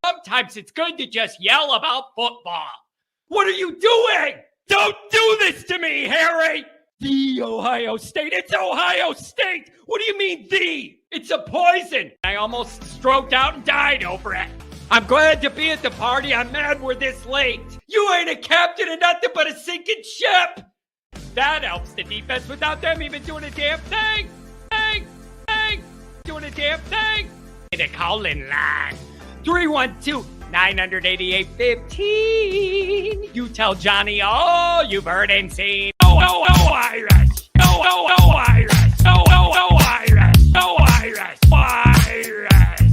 Sometimes it's good to just yell about football. What are you doing? Don't do this to me, Harry! The Ohio State. It's Ohio State! What do you mean, the? It's a poison! I almost stroked out and died over it. I'm glad to be at the party. I'm mad we're this late. You ain't a captain of nothing but a sinking ship! That helps the defense without them even doing a damn thing! Doing a damn thing! The call-in line. 312-988-15. You tell Johnny all you've heard and seen. Oh, Irish. Oh, Irish. Oh, Irish. Oh, Irish. Irish.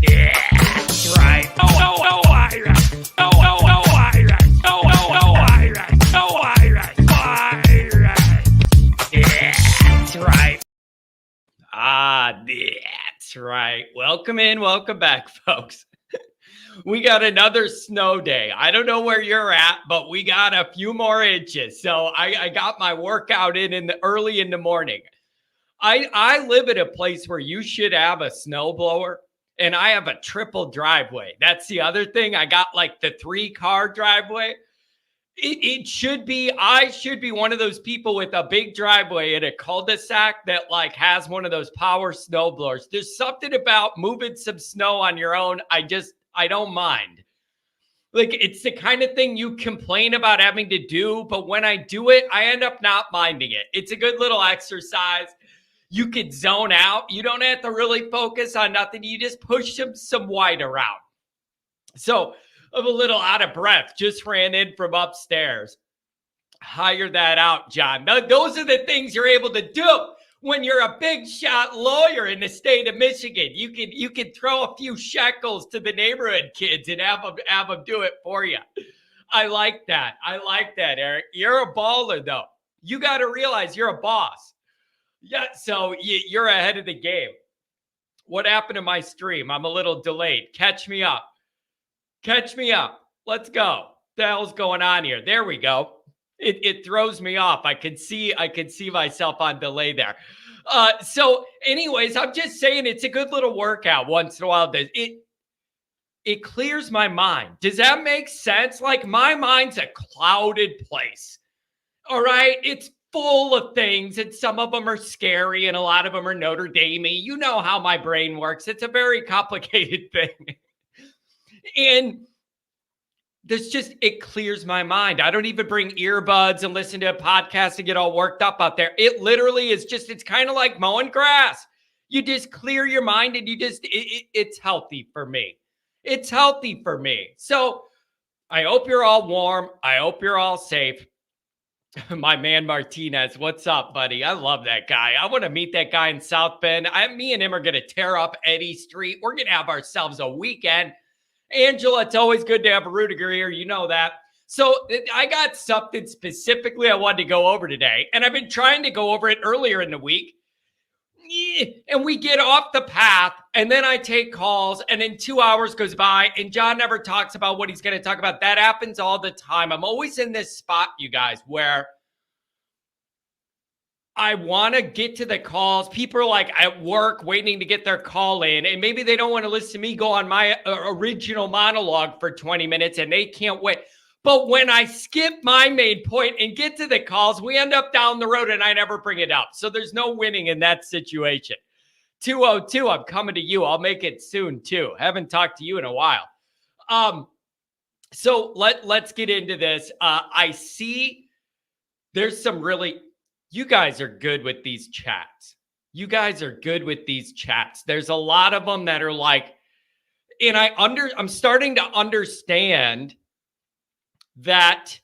Yeah, that's right. Oh, Irish. Oh, Irish. Oh, Irish. Oh, Irish. Irish. Yeah, that's right. That's right. Welcome in. Welcome back, folks. We got another snow day. I don't know where you're at, but we got a few more inches. So I got my workout in early in the morning. I live at a place where you should have a snowblower, and I have a triple driveway. That's the other thing. I got like the 3-car driveway. I should be one of those people with a big driveway in a cul-de-sac that like has one of those power snow blowers. There's something about moving some snow on your own. I don't mind. Like, it's the kind of thing you complain about having to do, but when I do it, I end up not minding it. It's a good little exercise. You can zone out. You don't have to really focus on nothing. You just push some white around. So I'm a little out of breath. Just ran in from upstairs. Hire that out, John. Those are the things you're able to do when you're a big shot lawyer in the state of Michigan. You can throw a few shekels to the neighborhood kids and have them do it for you. I like that. Eric. You're a baller, though. You got to realize you're a boss. Yeah, so you're ahead of the game. What happened to my stream? I'm a little delayed. Catch me up. Let's go. What the hell's going on here? There we go. It throws me off. I can see myself on delay there. So anyways, I'm just saying it's a good little workout once in a while. It clears my mind. Does that make sense? Like, my mind's a clouded place. All right. It's full of things, and some of them are scary and a lot of them are Notre Dame. You know how my brain works. It's a very complicated thing. And it clears my mind. I don't even bring earbuds and listen to a podcast and get all worked up out there. It literally is it's kind of like mowing grass. You just clear your mind and it's healthy for me. So I hope you're all warm. I hope you're all safe. My man Martinez, what's up, buddy? I love that guy. I want to meet that guy in South Bend. Me and him are going to tear up Eddy Street. We're going to have ourselves a weekend. Angela, it's always good to have a Rudiger here. You know that. So I got something specifically I wanted to go over today, and I've been trying to go over it earlier in the week. And we get off the path, and then I take calls, and then 2 hours goes by, and John never talks about what he's going to talk about. That happens all the time. I'm always in this spot, you guys, where I want to get to the calls. People are like at work waiting to get their call in, and maybe they don't want to listen to me go on my original monologue for 20 minutes, and they can't wait. But when I skip my main point and get to the calls, we end up down the road, and I never bring it up. So there's no winning in that situation. 202, I'm coming to you. I'll make it soon, too. Haven't talked to you in a while. So let's get into this. I see there's some really... You guys are good with these chats. There's a lot of them that are like, and I'm starting to understand that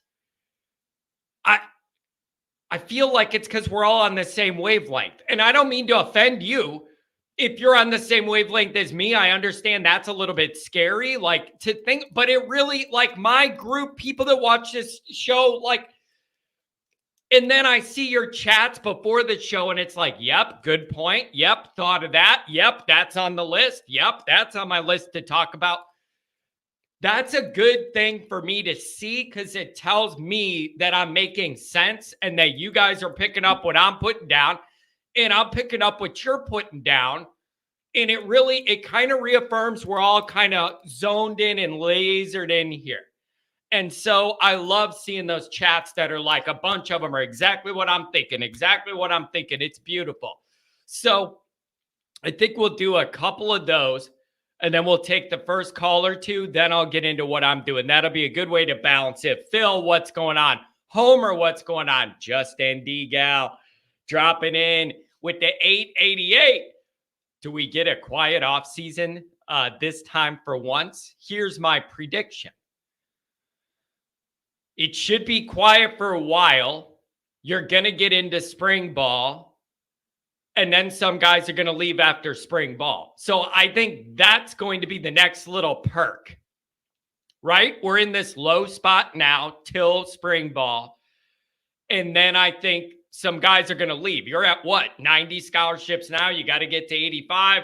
I feel like it's because we're all on the same wavelength. And I don't mean to offend you. If you're on the same wavelength as me, I understand that's a little bit scary, like to think, but it really, like my group, people that watch this show, like, and then I see your chats before the show and it's like, yep, good point. Yep, thought of that. Yep, that's on the list. Yep, that's on my list to talk about. That's a good thing for me to see because it tells me that I'm making sense and that you guys are picking up what I'm putting down. And I'm picking up what you're putting down. And it kind of reaffirms we're all kind of zoned in and lasered in here. And so I love seeing those chats that are like, a bunch of them are exactly what I'm thinking, exactly what I'm thinking. It's beautiful. So I think we'll do a couple of those, and then we'll take the first call or two. Then I'll get into what I'm doing. That'll be a good way to balance it. Phil, what's going on? Homer, what's going on? Justin D. Gal dropping in with the 888. Do we get a quiet offseason this time for once? Here's my prediction. It should be quiet for a while. You're going to get into spring ball. And then some guys are going to leave after spring ball. So I think that's going to be the next little perk, right? We're in this low spot now till spring ball. And then I think some guys are going to leave. You're at what? 90 scholarships now. You got to get to 85.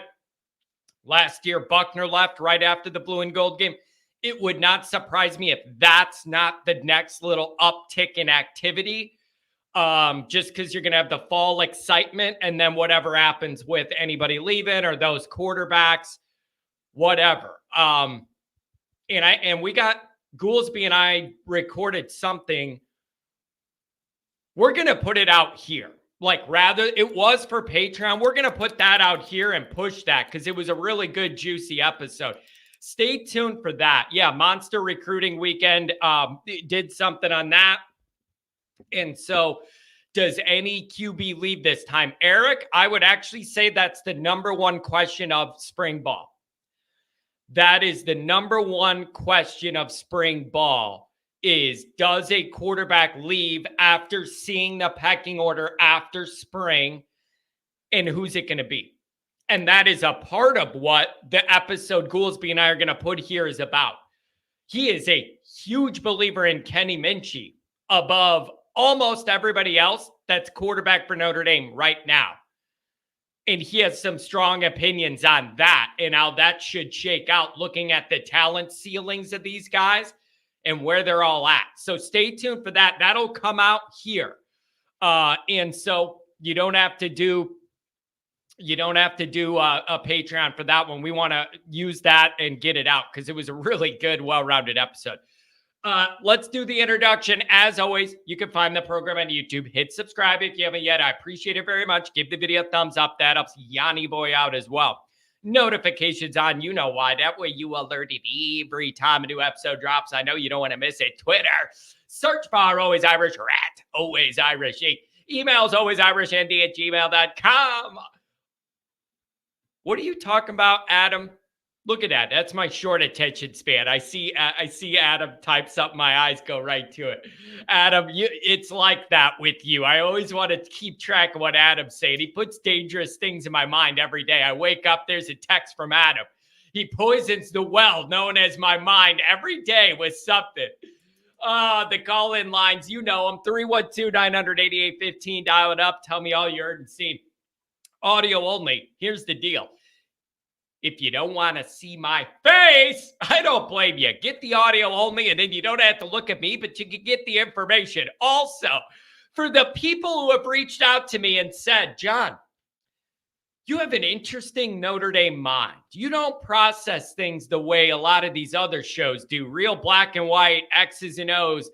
Last year, Buckner left right after the blue and gold game. It would not surprise me if that's not the next little uptick in activity. Just because you're going to have the fall excitement, and then whatever happens with anybody leaving or those quarterbacks, whatever. And we got Goolsby and I recorded something. We're going to put it out here. Like, rather, it was for Patreon. We're going to put that out here and push that because it was a really good, juicy episode. Stay tuned for that. Yeah, Monster Recruiting Weekend did something on that. And so, does any QB leave this time? Eric, I would actually say that's the number one question of spring ball. That is the number one question of spring ball is, does a quarterback leave after seeing the pecking order after spring, and who's it going to be? And that is a part of what the episode Goolsby and I are going to put here is about. He is a huge believer in Kenny Minchie above almost everybody else that's quarterback for Notre Dame right now. And he has some strong opinions on that and how that should shake out, looking at the talent ceilings of these guys and where they're all at. So stay tuned for that. That'll come out here. And so you don't have to do a Patreon for that one. We want to use that and get it out because it was a really good, well-rounded episode. Let's do the introduction. As always, you can find the program on YouTube. Hit subscribe if you haven't yet. I appreciate it very much. Give the video a thumbs up. That helps Yanni Boy out as well. Notifications on, you know why. That way you alerted every time a new episode drops. I know you don't want to miss it. Twitter, search bar Always Irish or at Always Irish. Emails alwaysirishnd@gmail.com. What are you talking about, Adam? Look at that. That's my short attention span. I see Adam type something. My eyes go right to it. Adam, it's like that with you. I always want to keep track of what Adam's saying. He puts dangerous things in my mind every day. I wake up, there's a text from Adam. He poisons the well known as my mind every day with something. The call-in lines, you know them. 312-900-8815. Dial it up. Tell me all you heard and seen. Audio only. Here's the deal. If you don't want to see my face, I don't blame you. Get the audio only, and then you don't have to look at me, but you can get the information. Also, for the people who have reached out to me and said, John, you have an interesting Notre Dame mind. You don't process things the way a lot of these other shows do. Real black and white, X's and O's.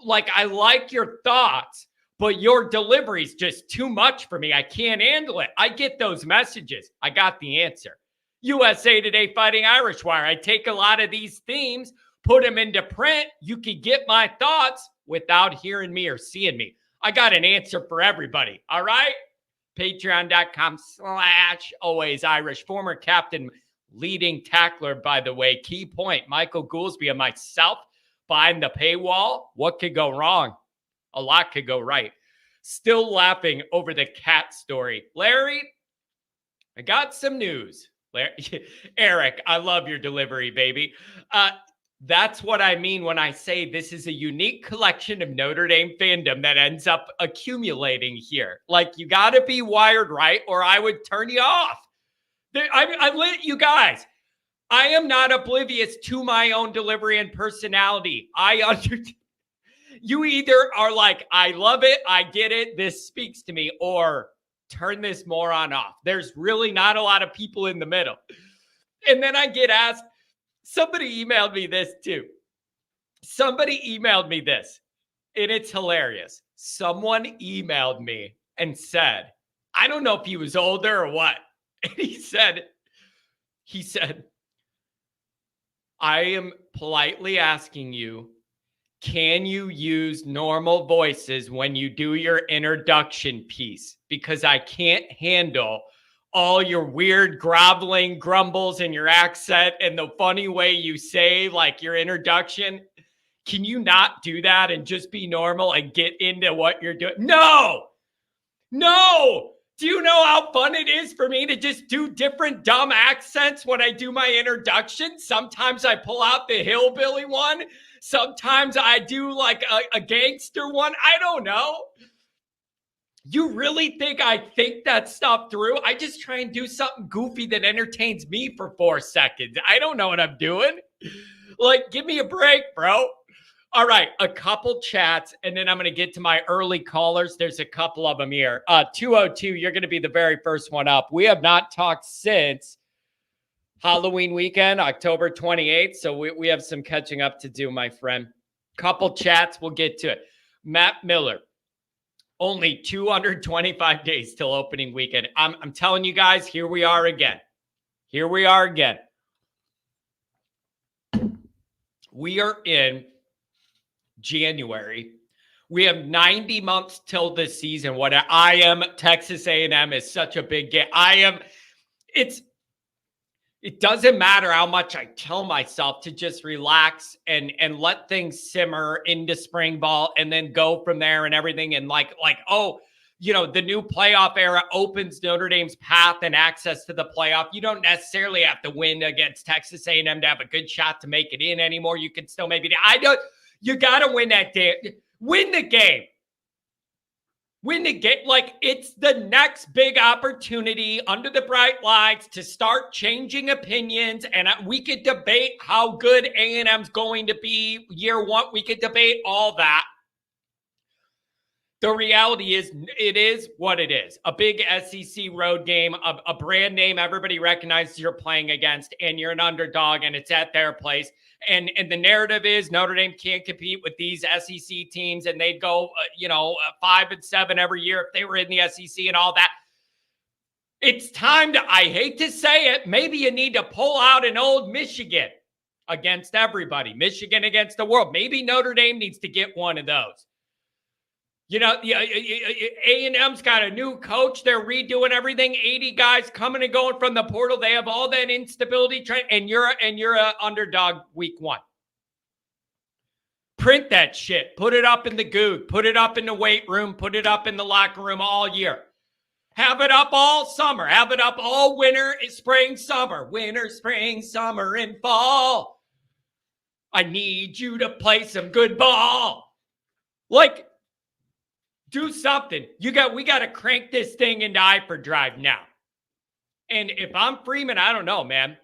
Like, I like your thoughts, but your delivery is just too much for me. I can't handle it. I get those messages. I got the answer. USA Today Fighting Irish Wire. I take a lot of these themes, put them into print. You can get my thoughts without hearing me or seeing me. I got an answer for everybody. All right? Patreon.com/alwaysirish. Former captain, leading tackler, by the way. Key point, Michael Goolsby and myself behind the paywall. What could go wrong? A lot could go right. Still laughing over the cat story. Larry, I got some news. Eric, I love your delivery, baby. That's what I mean when I say this is a unique collection of Notre Dame fandom that ends up accumulating here. Like, you got to be wired right, or I would turn you off. I lit you guys. I am not oblivious to my own delivery and personality. You either are like, I love it, I get it, this speaks to me, or turn this moron off. There's really not a lot of people in the middle. And then I get asked, somebody emailed me this too. Somebody emailed me this, and it's hilarious. Someone emailed me and said, I don't know if he was older or what. And he said, I am politely asking you, can you use normal voices when you do your introduction piece? Because I can't handle all your weird groveling grumbles and your accent and the funny way you say like your introduction. Can you not do that and just be normal and get into what you're doing? No. Do you know how fun it is for me to just do different dumb accents when I do my introduction? Sometimes I pull out the hillbilly one. Sometimes I do like a gangster one. I don't know. You really think I think that stuff through? I just try and do something goofy that entertains me for 4 seconds. I don't know what I'm doing. Like, give me a break, bro. All right, a couple chats, and then I'm going to get to my early callers. There's a couple of them here. 202, you're going to be the very first one up. We have not talked since Halloween weekend, October 28th, so we have some catching up to do, my friend. Couple chats, we'll get to it. Matt Miller, only 225 days till opening weekend. I'm telling you guys, here we are again. We are in January. We have 90 months till the season. What I am, Texas A&M is such a big game. It doesn't matter how much I tell myself to just relax and let things simmer into spring ball and then go from there and everything. And like, oh, you know, the new playoff era opens Notre Dame's path and access to the playoff. You don't necessarily have to win against Texas A&M to have a good shot to make it in anymore. You can still maybe, you got to win that day. Win the game. Like, it's the next big opportunity under the bright lights to start changing opinions. And we could debate how good A&M's going to be year one. We could debate all that. The reality is, it is what it is. A big SEC road game, a brand name everybody recognizes you're playing against, and you're an underdog, and it's at their place. And the narrative is Notre Dame can't compete with these SEC teams, and they'd go, 5-7 every year if they were in the SEC and all that. It's time to, I hate to say it, maybe you need to pull out an old Michigan against everybody. Michigan against the world. Maybe Notre Dame needs to get one of those. You know, A&M's got a new coach. They're redoing everything. 80 guys coming and going from the portal. They have all that instability, and you're an underdog week one. Print that shit. Put it up in the Goog. Put it up in the weight room. Put it up in the locker room all year. Have it up all summer. Have it up all winter, spring, summer. Winter, spring, summer, and fall. I need you to play some good ball. Like, do something. We got to crank this thing into hyperdrive now. And if I'm Freeman, I don't know, man.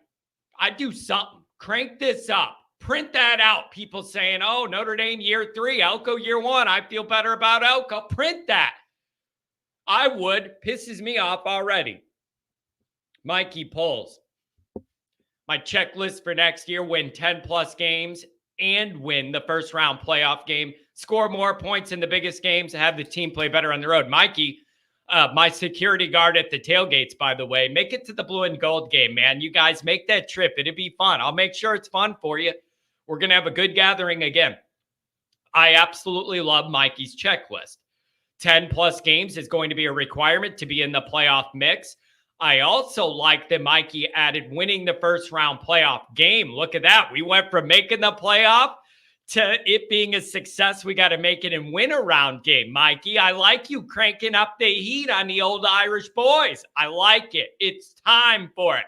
I'd do something. Crank this up. Print that out. People saying, oh, Notre Dame year 3, Elko year 1. I feel better about Elko. Print that. I would. Pisses me off already. Mikey Poles. My checklist for next year, win 10-plus games and win the first round playoff game. Score more points in the biggest games, have the team play better on the road. Mikey, my security guard at the tailgates, by the way, make it to the blue and gold game, man. You guys make that trip. It'd be fun. I'll make sure it's fun for you. We're going to have a good gathering again. I absolutely love Mikey's checklist. 10-plus games is going to be a requirement to be in the playoff mix. I also like that Mikey added winning the first round playoff game. Look at that. We went from making the playoff to it being a success. We got to make it and win a round game, Mikey. I like you cranking up the heat on the old Irish boys. I like it. It's time for it.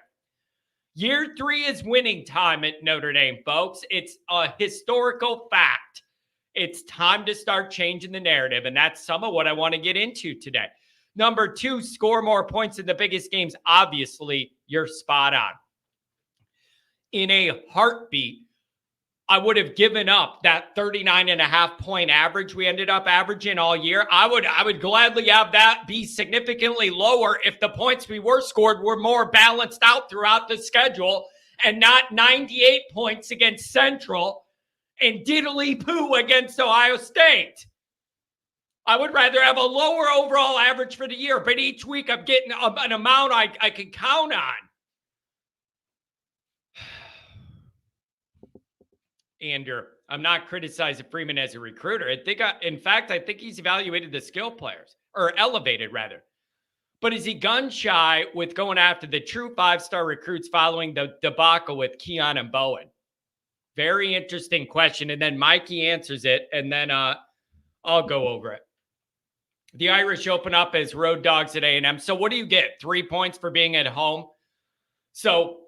Year 3 is winning time at Notre Dame, folks. It's a historical fact. It's time to start changing the narrative, and that's some of what I want to get into today. Number 2, score more points in the biggest games. Obviously, you're spot on. In a heartbeat, I would have given up that 39.5-point average we ended up averaging all year. I would gladly have that be significantly lower if the points we were scored were more balanced out throughout the schedule and not 98 points against Central and diddly poo against Ohio State. I would rather have a lower overall average for the year, but each week I'm getting an amount I can count on. Andrew, I'm not criticizing Freeman as a recruiter. In fact, I think he's evaluated the skill players, or elevated rather. But is he gun shy with going after the true 5-star recruits following the debacle with Keon and Bowen? Very interesting question. And then Mikey answers it, and then I'll go over it. The Irish open up as road dogs at A&M. So what do you get? 3 points for being at home? So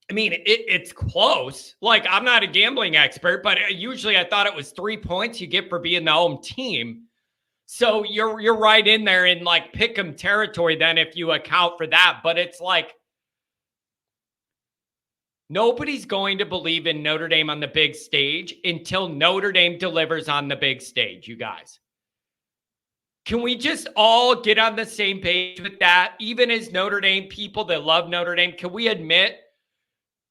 I mean, it's close. Like, I'm not a gambling expert, but usually I thought it was 3 points you get for being the home team. So you're right in there in like pick'em territory then if you account for that. But it's like nobody's going to believe in Notre Dame on the big stage until Notre Dame delivers on the big stage, you guys. Can we just all get on the same page with that? Even as Notre Dame people that love Notre Dame, can we admit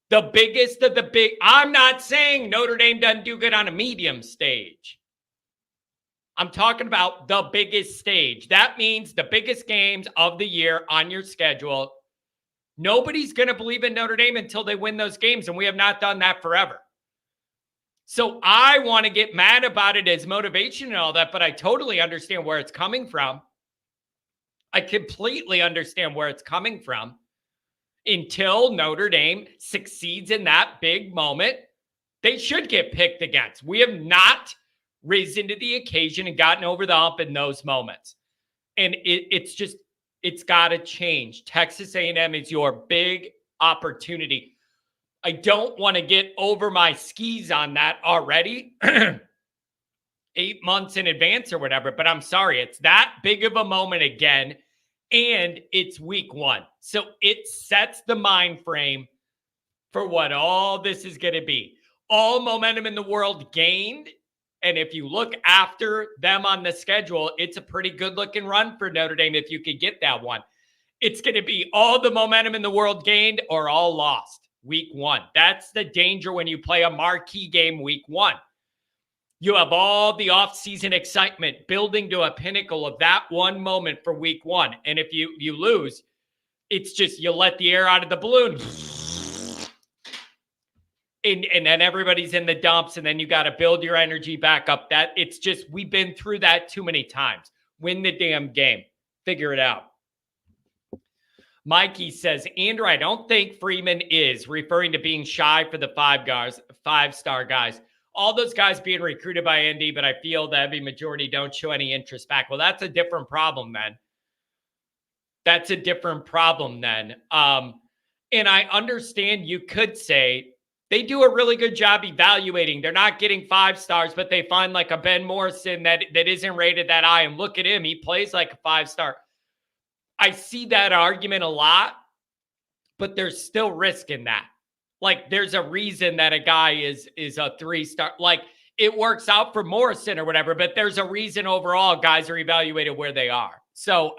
the biggest of the big? I'm not saying Notre Dame doesn't do good on a medium stage. I'm talking about the biggest stage. That means the biggest games of the year on your schedule. Nobody's going to believe in Notre Dame until they win those games, and we have not done that forever. So I want to get mad about it as motivation and all that, but I totally understand where it's coming from. I completely understand where it's coming from. Until Notre Dame succeeds in that big moment, they should get picked against. We have not risen to the occasion and gotten over the hump in those moments. And it's got to change. Texas A&M is your big opportunity. I don't want to get over my skis on that already 8 months in advance or whatever, but I'm sorry. It's that big of a moment again. And it's week 1. So it sets the mind frame for what all this is going to be. All momentum in the world gained. And if you look after them on the schedule, it's a pretty good looking run for Notre Dame if you could get that one. It's going to be all the momentum in the world gained or all lost week 1. That's the danger when you play a marquee game week 1. You have all the offseason excitement building to a pinnacle of that one moment for week 1. And if you lose, it's just you let the air out of the balloon. And then everybody's in the dumps, and then you got to build your energy back up. That it's just, we've been through that too many times. Win the damn game. Figure it out. Mikey says, Andrew, I don't think Freeman is referring to being shy for the 5-star guys. All those guys being recruited by ND, but I feel the heavy majority don't show any interest back. Well, that's a different problem then. That's a different problem then. And I understand you could say they do a really good job evaluating. They're not getting 5 stars, but they find like a Ben Morrison that isn't rated that high. And look at him. He plays like a 5-star. I see that argument a lot, but there's still risk in that. Like, there's a reason that a guy is a 3-star. Like, it works out for Morrison or whatever, but there's a reason overall guys are evaluated where they are. So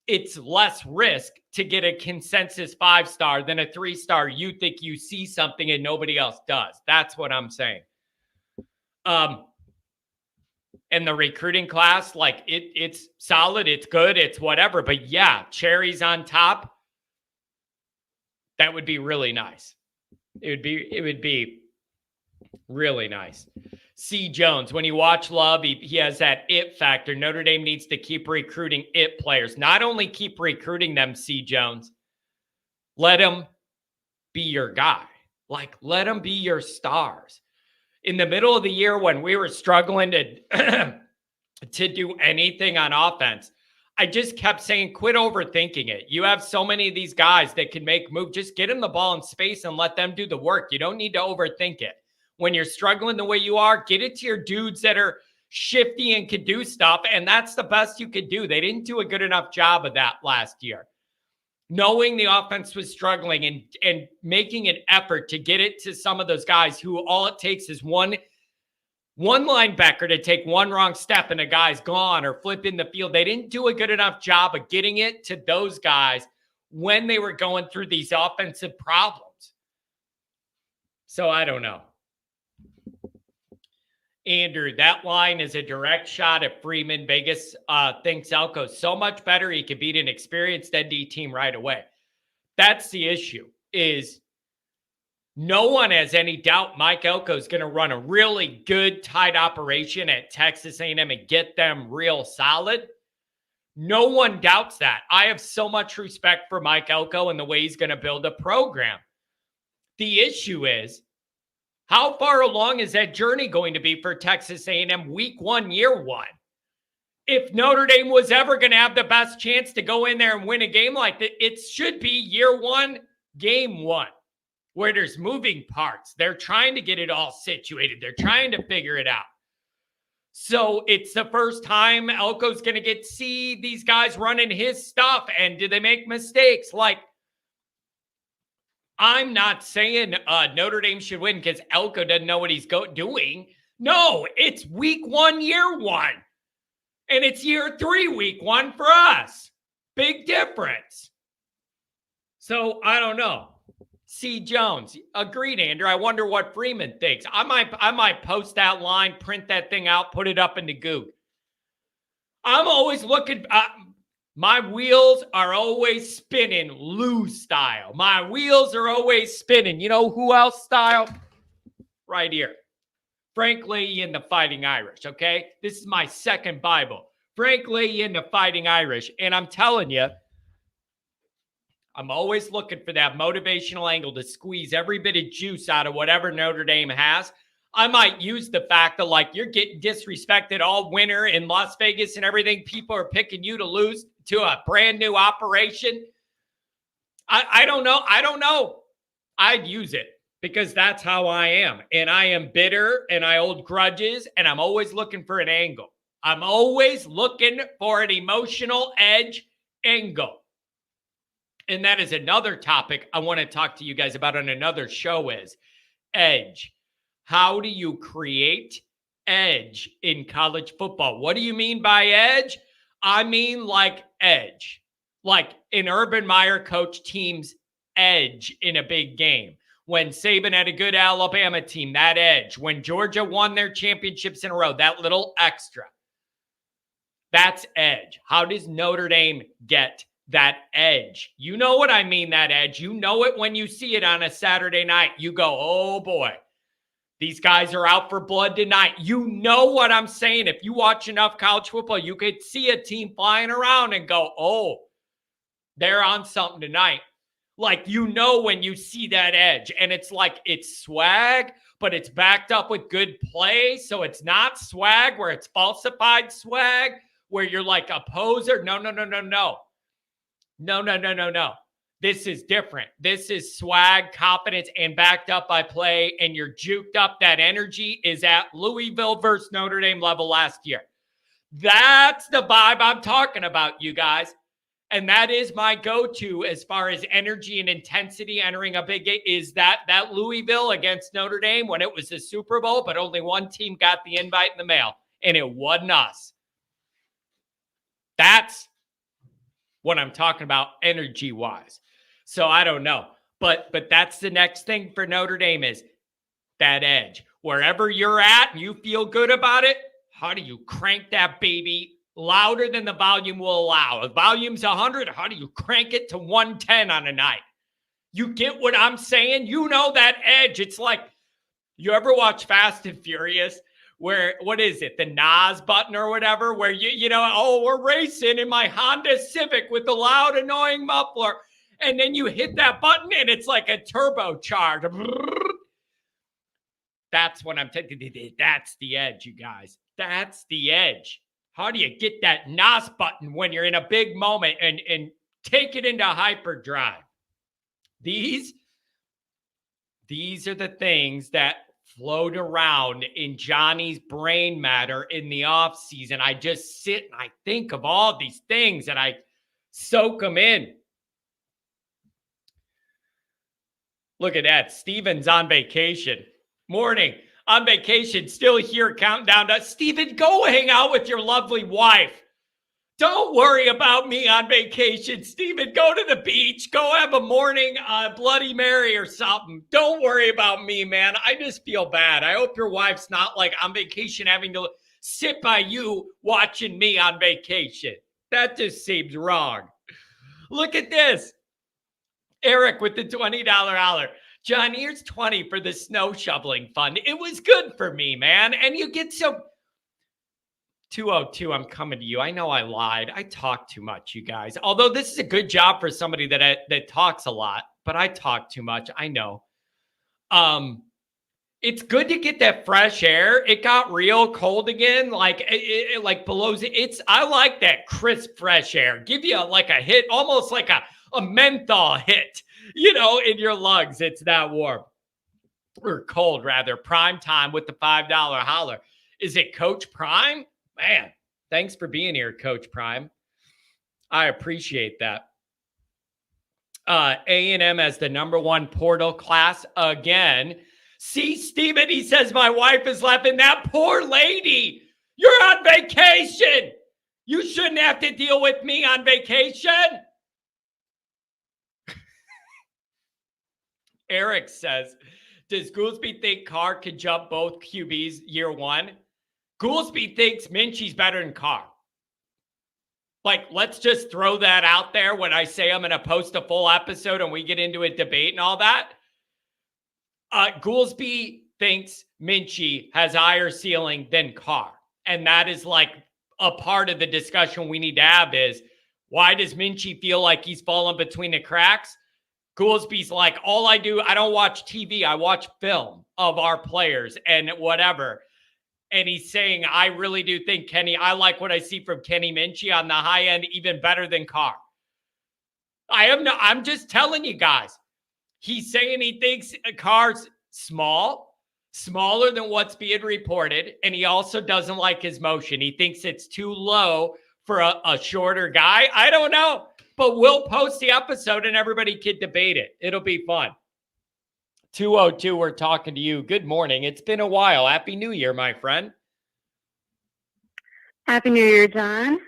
it's less risk to get a consensus 5-star than a 3-star. You think you see something and nobody else does. That's what I'm saying. And the recruiting class, like it's solid, it's good, it's whatever. But yeah, cherries on top. That would be really nice. It would be really nice. C. Jones, when you watch Love, he has that it factor. Notre Dame needs to keep recruiting it players. Not only keep recruiting them, C. Jones, let them be your guy. Like, let them be your stars. In the middle of the year when we were struggling to do anything on offense, I just kept saying, quit overthinking it. You have so many of these guys that can make moves. Just get them the ball in space and let them do the work. You don't need to overthink it. When you're struggling the way you are, get it to your dudes that are shifty and can do stuff. And that's the best you could do. They didn't do a good enough job of that last year. knowing the offense was struggling and making an effort to get it to some of those guys who all it takes is one linebacker to take one wrong step and a guy's gone or flipping the field. They didn't do a good enough job of getting it to those guys when they were going through these offensive problems. So I don't know. Andrew, that line is a direct shot at Freeman. Vegas thinks Elko's so much better he could beat an experienced ND team right away. That's the issue, is no one has any doubt Mike Elko is going to run a really good, tight operation at Texas A&M and get them real solid. No one doubts that. I have so much respect for Mike Elko and the way he's going to build a program. The issue is, how far along is that journey going to be for Texas A&M week 1, year 1? If Notre Dame was ever going to have the best chance to go in there and win a game like that, it should be year 1, game 1, where there's moving parts. They're trying to get it all situated. They're trying to figure it out. So it's the first time Elko's going to get to see these guys running his stuff. And do they make mistakes? Like, I'm not saying Notre Dame should win because Elko doesn't know what he's doing. No, it's week 1, year 1. And it's year 3, week 1 for us. Big difference. So I don't know. C. Jones, agreed, Andrew. I wonder what Freeman thinks. I might post that line, print that thing out, put it up in the Goog. I'm always looking. My wheels are always spinning, Lou style. My wheels are always spinning. You know who else style? Right here. Frank Leahy and the Fighting Irish, okay? This is my second Bible. Frank Leahy and the Fighting Irish. And I'm telling you, I'm always looking for that motivational angle to squeeze every bit of juice out of whatever Notre Dame has. I might use the fact that, like, you're getting disrespected all winter in Las Vegas and everything. People are picking you to lose to a brand new operation. I don't know. I'd use it because that's how I am. And I am bitter and I hold grudges and I'm always looking for an angle. I'm always looking for an emotional edge angle. And that is another topic I want to talk to you guys about on another show is edge. How do you create edge in college football? What do you mean by edge? I mean like edge. Like an Urban Meyer coach team's edge in a big game. When Saban had a good Alabama team, that edge. When Georgia won their championships in a row, that little extra. That's edge. How does Notre Dame get that edge? You know what I mean, that edge. You know it when you see it on a Saturday night. You go, oh boy, these guys are out for blood tonight. You know what I'm saying. If you watch enough college football, you could see a team flying around and go, oh, they're on something tonight. Like, you know when you see that edge. And it's like, it's swag, but it's backed up with good play. So it's not swag where it's falsified swag, where you're like a poser. No. No. This is different. This is swag, confidence, and backed up by play, and you're juked up. That energy is at Louisville versus Notre Dame level last year. That's the vibe I'm talking about, you guys. And that is my go-to as far as energy and intensity entering a big game, is that Louisville against Notre Dame when it was the Super Bowl, but only one team got the invite in the mail, and it wasn't us. That's what I'm talking about energy-wise. So I don't know. But that's the next thing for Notre Dame is that edge. Wherever you're at and you feel good about it, how do you crank that baby louder than the volume will allow? If volume's 100, how do you crank it to 110 on a night? You get what I'm saying? You know that edge. It's like, you ever watch Fast and Furious? Where, what is it, the Nas button or whatever, where you know, oh, we're racing in my Honda Civic with the loud, annoying muffler, and then you hit that button and it's like a turbocharged. That's what I'm taking. That's the edge, you guys. That's the edge. How do you get that Nas button when you're in a big moment and take it into hyperdrive? These are the things that float around in Johnny's brain matter in the off season. I just sit and I think of all these things and I soak them in. Look at that. Steven's on vacation. Morning. On vacation. Still here counting down to Steven, go hang out with your lovely wife. Don't worry about me on vacation, Steven. Go to the beach. Go have a morning Bloody Mary or something. Don't worry about me, man. I just feel bad. I hope your wife's not like on vacation having to sit by you watching me on vacation. That just seems wrong. Look at this. Eric with the $20 holler. John, here's 20 for the snow shoveling fund. It was good for me, man. And you get some... 202, I'm coming to you. I know I lied. I talk too much, you guys. Although this is a good job for somebody that talks a lot, but I talk too much. I know. It's good to get that fresh air. It got real cold again, like it like below. I like that crisp fresh air. Give you like a hit, almost like a menthol hit, in your lungs. It's that warm or cold rather. Prime time with the $5 holler. Is it Coach Prime? Man, thanks for being here, Coach Prime. I appreciate that. A&M as the #1 portal class again. See, Steven, he says my wife is laughing. That poor lady. You're on vacation. You shouldn't have to deal with me on vacation. Eric says, does Goolsby think Carr could jump both QBs year one? Goolsby thinks Minchie's better than Carr. Like, let's just throw that out there when I say I'm going to post a full episode and we get into a debate and all that. Goolsby thinks Minchie has higher ceiling than Carr. And that is like a part of the discussion we need to have is, why does Minchie feel like he's fallen between the cracks? Goolsby's like, I don't watch TV. I watch film of our players and whatever. And he's saying, I really do think I like what I see from Kenny Minchie on the high end, even better than Carr. I'm just telling you guys. He's saying he thinks Carr's smaller than what's being reported. And he also doesn't like his motion. He thinks it's too low for a shorter guy. I don't know, but we'll post the episode and everybody can debate it. It'll be fun. 202, we're talking to you. Good morning. It's been a while. Happy New Year, my friend. Happy New Year, John.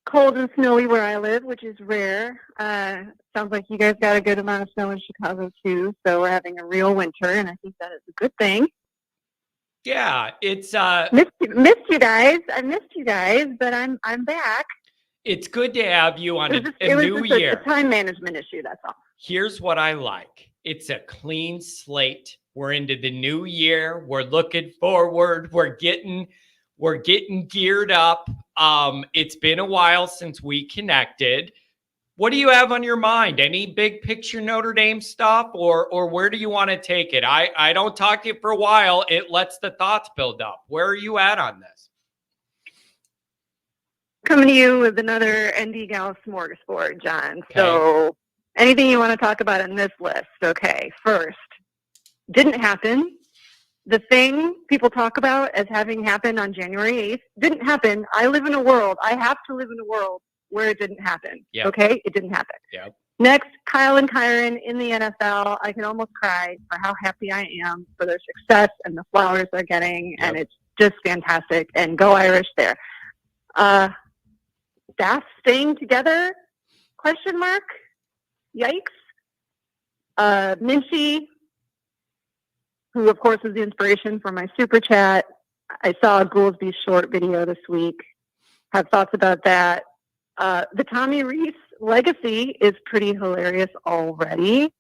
Cold and snowy where I live, which is rare. Sounds like you guys got a good amount of snow in Chicago, too. So we're having a real winter, and I think that is a good thing. Yeah, it's... Missed you guys. I missed you guys, but I'm back. It's good to have you on a new year. It's a time management issue, that's all. Here's what I like. It's a clean slate. We're into the new year. We're looking forward. We're getting geared up. It's been a while since we connected. What do you have on your mind? Any big picture Notre Dame stuff, or where do you want to take it? I don't talk to you for a while. It lets the thoughts build up. Where are you at on this? Coming to you with another ND Gal smorgasbord, John. Okay. So anything you want to talk about in this list? Okay, first, didn't happen. The thing people talk about as having happened on January 8th didn't happen. I have to live in a world where it didn't happen. Yep. Okay? It didn't happen. Yep. Next, Kyle and Kyron in the NFL. I can almost cry for how happy I am for their success and the flowers they're getting, and it's just fantastic. And go Irish there. Staff staying together? Question mark? Yikes. Minchie, who of course was the inspiration for my super chat. I saw Goolsby's short video this week. Have thoughts about that. The Tommy Rees legacy is pretty hilarious already.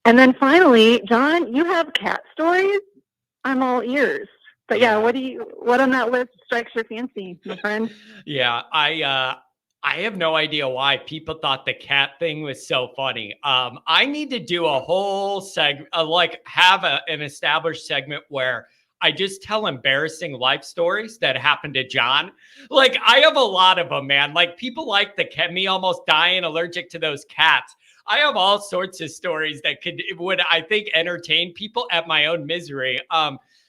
And then finally, John, you have cat stories? I'm all ears. But yeah, what on that list strikes your fancy, my friend? Yeah, I have no idea why people thought the cat thing was so funny. I need to do a whole segment, have an established segment where I just tell embarrassing life stories that happened to John. Like, I have a lot of them, man. Like, people like the cat, me almost dying allergic to those cats. I have all sorts of stories that would, I think, entertain people at my own misery.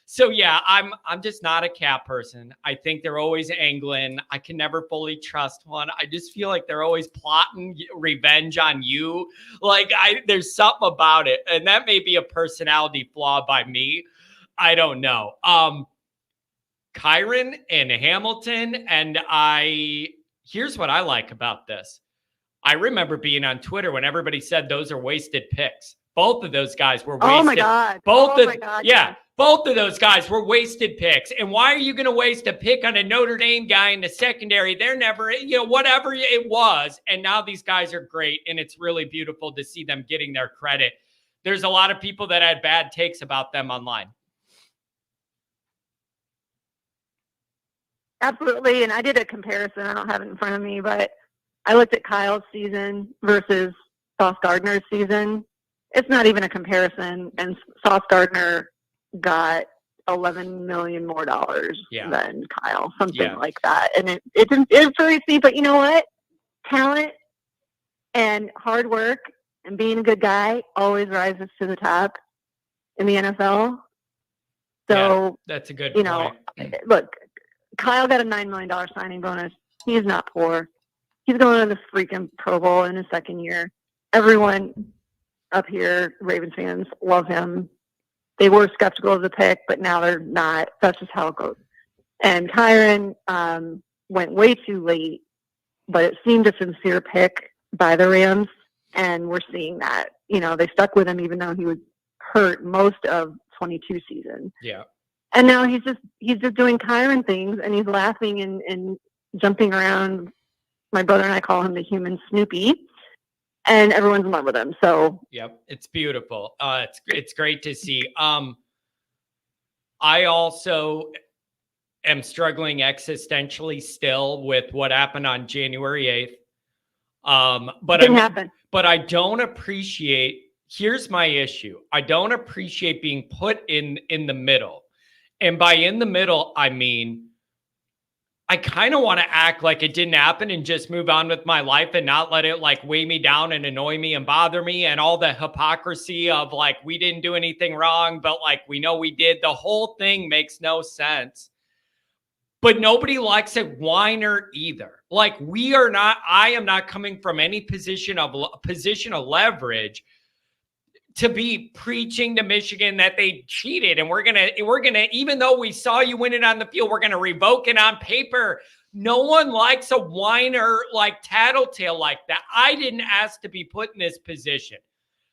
So yeah, I'm just not a cat person. I think they're always angling. I can never fully trust one. I just feel like they're always plotting revenge on you. Like there's something about it, and that may be a personality flaw by me. I don't know. Kyron and Hamilton, and here's what I like about this. I remember being on Twitter when everybody said those are wasted picks. Both of those guys were wasted. Oh my God. Yeah. Both of those guys were wasted picks. And why are you going to waste a pick on a Notre Dame guy in the secondary? They're never, whatever it was. And now these guys are great. And it's really beautiful to see them getting their credit. There's a lot of people that had bad takes about them online. Absolutely. And I did a comparison. I don't have it in front of me, but I looked at Kyle's season versus Sauce Gardner's season. It's not even a comparison. And Sauce Gardner got $11 million more than Kyle, something like that. And it's really steep, but you know what? Talent and hard work and being a good guy always rises to the top in the NFL. So that's a good point. Look, Kyle got a $9 million signing bonus. He's not poor. He's going to the freaking Pro Bowl in his second year. Everyone up here, Ravens fans, love him. They were skeptical of the pick, but now they're not. That's just how it goes. And Kyron went way too late, but it seemed a sincere pick by the Rams, and we're seeing that. They stuck with him even though he was hurt most of 22 season. Yeah. And now he's just doing Kyron things, and he's laughing and jumping around. My brother and I call him the human Snoopy, and everyone's in love with him. So yep, it's beautiful. It's great to see. I also am struggling existentially still with what happened on January 8th. But didn't happen. But I don't appreciate. Here's my issue. I don't appreciate being put in the middle. And by in the middle, I mean, I kind of want to act like it didn't happen and just move on with my life and not let it like weigh me down and annoy me and bother me, and all the hypocrisy of like, we didn't do anything wrong, but like, we know we did. The whole thing makes no sense. But nobody likes a whiner either. Like I am not coming from any position of leverage to be preaching to Michigan that they cheated and we're gonna, even though we saw you win it on the field, we're gonna revoke it on paper. No one likes a whiner like tattletale like that. I didn't ask to be put in this position.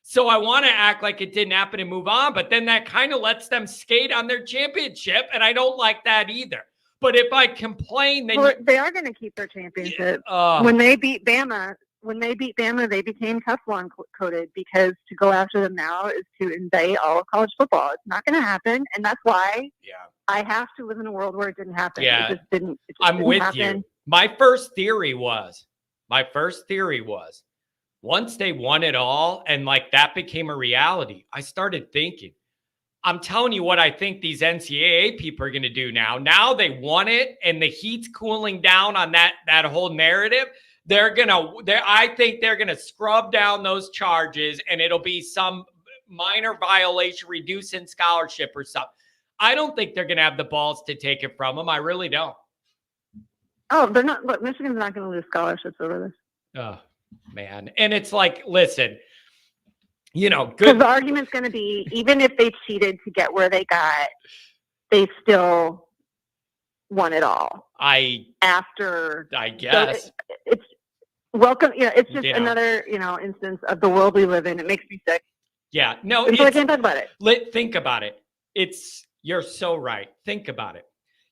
So I want to act like it didn't happen and move on, but then that kind of lets them skate on their championship, and I don't like that either. But if I complain, then they are going to keep their championship. When they beat Bama, they became Teflon coated, because to go after them now is to indict all of college football. It's not going to happen, and that's why I have to live in a world where it didn't happen. Yeah, it just didn't. I'm with you. My first theory was once they won it all and like that became a reality, I started thinking, I'm telling you what I think these NCAA people are going to do now. Now they won it and the heat's cooling down on that whole narrative. I think they're going to scrub down those charges, and it'll be some minor violation, reducing scholarship or something. I don't think they're going to have the balls to take it from them. I really don't. Oh, they're not. Look, Michigan's not going to lose scholarships over this. Oh, man. And it's like, listen, good. Because the argument's going to be, even if they cheated to get where they got, they still won it all. I guess. So it's welcome. It's just another, instance of the world we live in. It makes me sick. Yeah. No, so I can't talk about it. Think about it. You're so right. Think about it.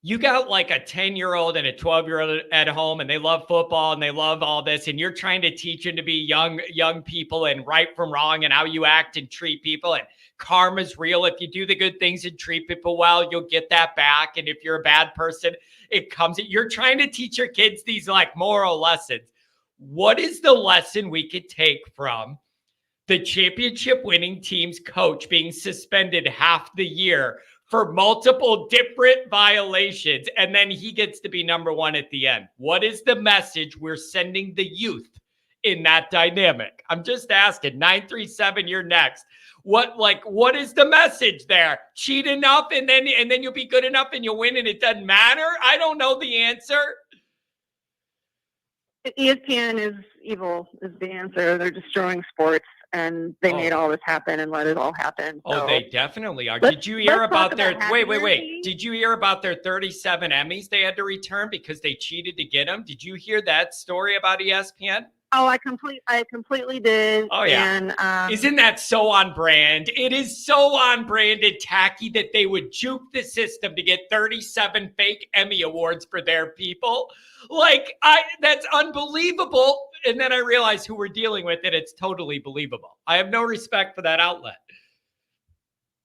You got like a 10-year-old and a 12-year-old at home, and they love football and they love all this, and you're trying to teach them to be young people and right from wrong and how you act and treat people, and karma's real. If you do the good things and treat people well, you'll get that back. And if you're a bad person, it comes. You're trying to teach your kids these like moral lessons. What is the lesson we could take from the championship winning team's coach being suspended half the year for multiple different violations, and then he gets to be number one at the end? What is the message we're sending the youth in that dynamic? I'm just asking. 937, you're next. What is the message there? Cheat enough and then you'll be good enough and you'll win and it doesn't matter? I don't know the answer. ESPN is evil is the answer. They're destroying sports, and they made all this happen and let it all happen. So they definitely are. Did you hear about their wait? Did you hear about their 37 Emmys they had to return because they cheated to get them? Did you hear that story about ESPN? Oh, I completely did. Oh yeah. And isn't that so on brand? It is so on brand and tacky that they would juke the system to get 37 fake Emmy awards for their people. That's unbelievable. And then I realized who we're dealing with, and it's totally believable. I have no respect for that outlet.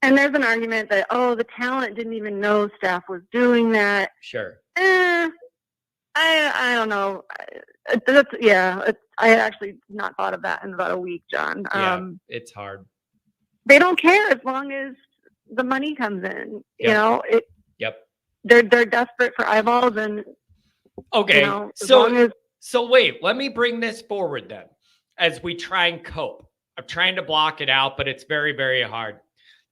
And there's an argument that, the talent didn't even know staff was doing that. Sure. I don't know. I had actually not thought of that in about a week, John. It's hard. They don't care as long as the money comes in. Yep. You know, Yep. They're desperate for eyeballs, and okay. So wait, let me bring this forward then, as we try and cope. I'm trying to block it out, but it's very, very hard.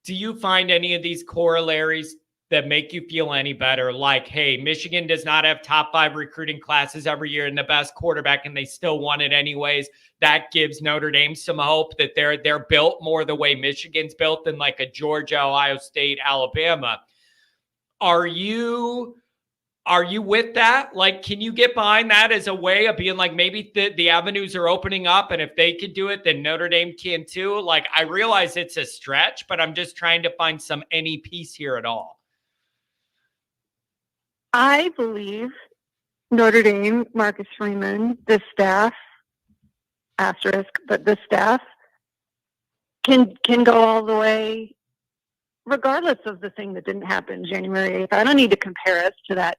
Do you find any of these corollaries that make you feel any better? Like, hey, Michigan does not have top 5 recruiting classes every year and the best quarterback, and they still won it anyways. That gives Notre Dame some hope that they're built more the way Michigan's built than like a Georgia, Ohio State, Alabama. Are you with that? Like, can you get behind that as a way of being like, maybe the avenues are opening up, and if they could do it, then Notre Dame can too? Like, I realize it's a stretch, but I'm just trying to find any piece here at all. I believe Notre Dame, Marcus Freeman, the staff, asterisk, but the staff can go all the way, regardless of the thing that didn't happen January 8th. I don't need to compare us to that.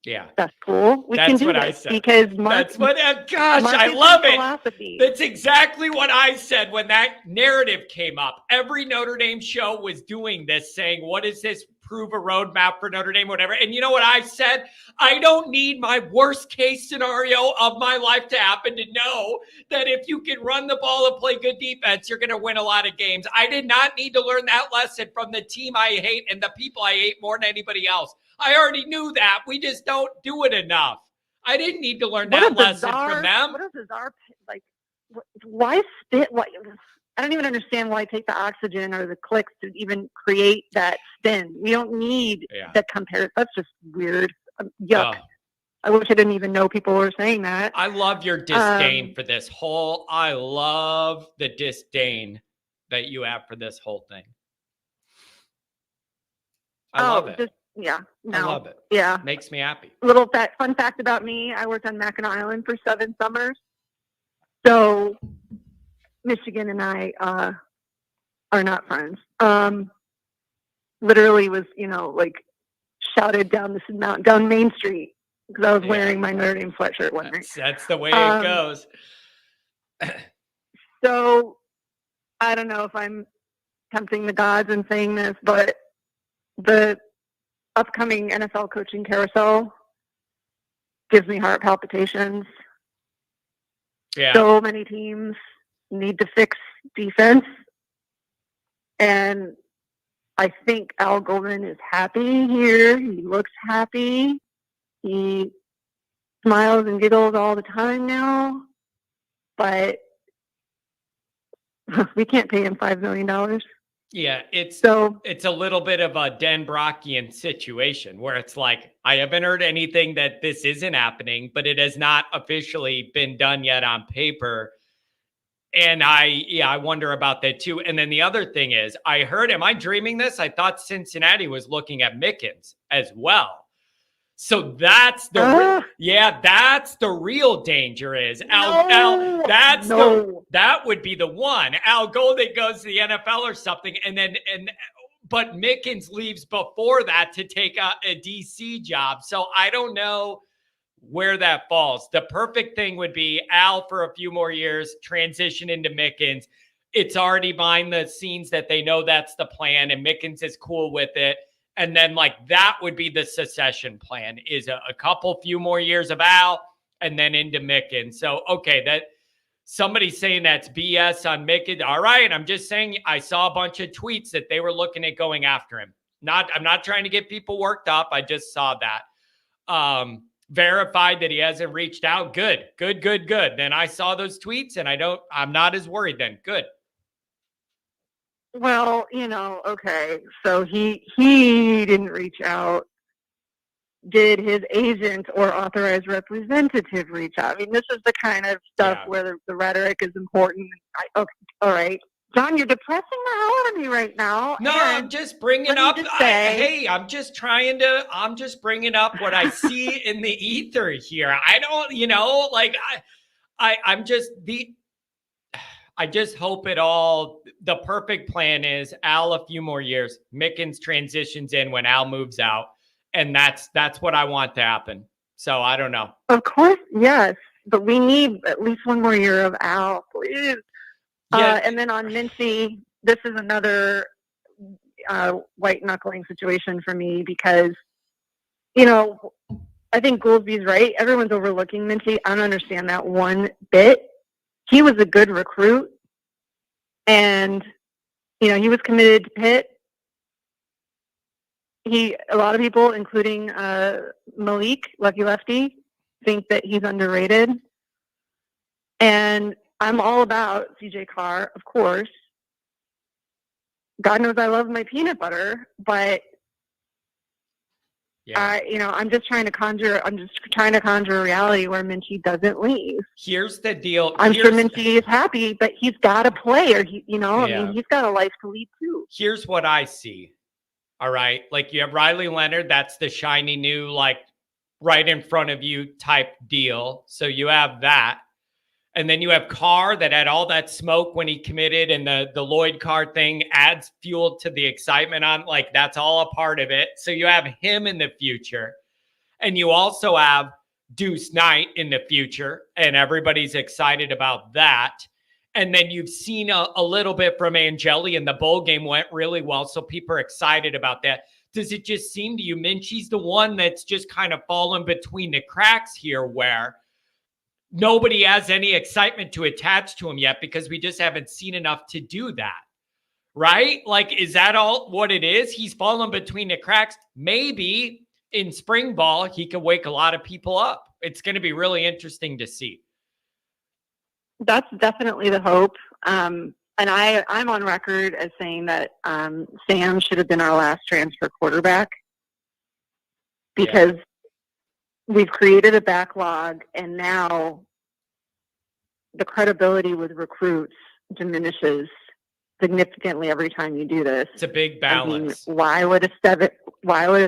Yeah, that's cool. That's what I said. Because that's what. Gosh, I love it. That's exactly what I said when that narrative came up. Every Notre Dame show was doing this, saying, "What is this? Prove a roadmap for Notre Dame, whatever." And you know what I said? I don't need my worst case scenario of my life to happen to know that if you can run the ball and play good defense, you're going to win a lot of games. I did not need to learn that lesson from the team I hate and the people I hate more than anybody else. I already knew that. We just don't do it enough. I didn't need to learn that lesson from them. What a bizarre, why spit? I don't even understand why take the oxygen or the clicks to even create that spin. We don't need that comparison. That's just weird. Yuck. I wish I didn't even know people were saying that. I love your disdain for this I love the disdain that you have for this whole thing. I love it. I love it. Yeah. Makes me happy. Little fun fact about me. I worked on Mackinac Island for 7 summers. So Michigan and I are not friends. Literally was, shouted down this mountain, down Main Street, because I was wearing my Notre Dame sweatshirt one night. That's the way it goes. So I don't know if I'm tempting the gods in saying this, but the upcoming NFL coaching carousel gives me heart palpitations. Yeah. So many teams need to fix defense, and I think Al Golden is happy here. He looks happy. He smiles and giggles all the time now, but we can't pay him $5 million. Yeah, it's a little bit of a Dan Brockian situation where it's like, I haven't heard anything that this isn't happening, but it has not officially been done yet on paper. And I wonder about that too. And then the other thing is, I heard, am I dreaming this? I thought Cincinnati was looking at Mickens as well. So that's the that's the real danger is that would be the one. Al Golden goes to the NFL or something, but Mickens leaves before that to take a DC job. So I don't know where that falls. The perfect thing would be Al for a few more years, transition into Mickens. It's already behind the scenes that they know that's the plan, and Mickens is cool with it. And then that would be the succession plan is a few more years of Al and then into Mickens. So, okay, Somebody's saying that's BS on Mickey. All right, I'm just saying I saw a bunch of tweets that they were looking at going after him. I'm not trying to get people worked up. I just saw that. Verified that he hasn't reached out. Good. Then I saw those tweets and I'm not as worried then. Good. Well, okay. So he didn't reach out. Did his agent or authorized representative reach out? I mean, this is the kind of stuff where the rhetoric is important. Okay, all right. John, you're depressing the hell out of me right now. No, I'm just bringing up. I'm just bringing up what I see in the ether here. I don't, I just hope the perfect plan is Al a few more years. Mickens transitions in when Al moves out. And that's what I want to happen. So I don't know. Of course, yes. But we need at least one more year of Al, please. Yeah. And then on Mincy, this is another white knuckling situation for me because, I think Goolsby's right. Everyone's overlooking Mincy. I don't understand that one bit. He was a good recruit. And, he was committed to Pitt. A lot of people, including Malik, Lucky Lefty, think that he's underrated. And I'm all about CJ Carr, of course. God knows I love my peanut butter, but I'm just trying to conjure a reality where Minchie doesn't leave. Here's the deal. I'm sure Minchie is happy, but he's got to play, or I mean, he's got a life to lead too. Here's what I see. All right. Like you have Riley Leonard. That's the shiny new, like right in front of you type deal. So you have that. And then you have Carr that had all that smoke when he committed, and the Lloyd Carr thing adds fuel to the excitement on, like, that's all a part of it. So you have him in the future. And you also have Deuce Knight in the future, and everybody's excited about that. And then you've seen a little bit from Angeli, and the bowl game went really well. So people are excited about that. Does it just seem to you, Minchie's the one that's just kind of fallen between the cracks here where nobody has any excitement to attach to him yet because we just haven't seen enough to do that, right? Like, is that all what it is? He's fallen between the cracks. Maybe in spring ball, he can wake a lot of people up. It's going to be really interesting to see. That's definitely the hope. And I'm on record as saying that Sam should have been our last transfer quarterback because we've created a backlog, and now the credibility with recruits diminishes significantly every time you do this. It's a big balance. I mean, why would a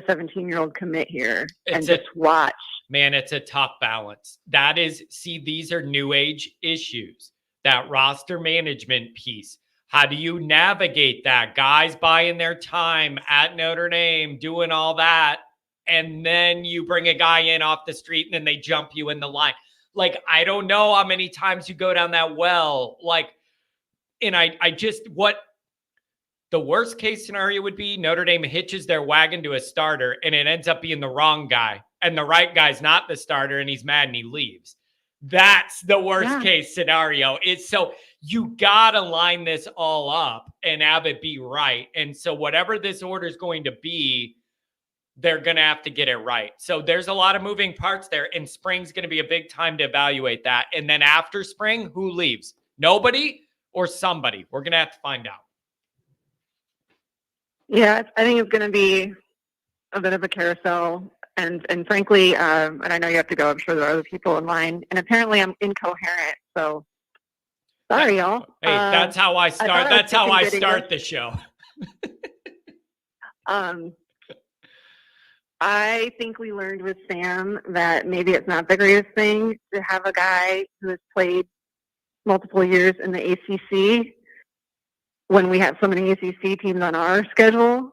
17-year-old commit here and just watch? Man, it's a tough balance. These are new age issues. That roster management piece. How do you navigate that? Guys buying their time at Notre Dame, doing all that. And then you bring a guy in off the street and then they jump you in the line. Like, I don't know how many times you go down that well. Like, and what the worst case scenario would be, Notre Dame hitches their wagon to a starter and it ends up being the wrong guy. And the right guy's not the starter and he's mad and he leaves. That's the worst case scenario. So you got to line this all up and have it be right. And so whatever this order is going to be, they're going to have to get it right. So there's a lot of moving parts there, and spring's going to be a big time to evaluate that. And then after spring, who leaves? Nobody or somebody? We're going to have to find out. Yeah, I think it's going to be a bit of a carousel. And frankly, and I know you have to go, I'm sure there are other people in line, and apparently I'm incoherent. So sorry, y'all. Hey, that's how I start. That's how I start the show. I think we learned with Sam that maybe it's not the greatest thing to have a guy who has played multiple years in the ACC. When we have so many ACC teams on our schedule,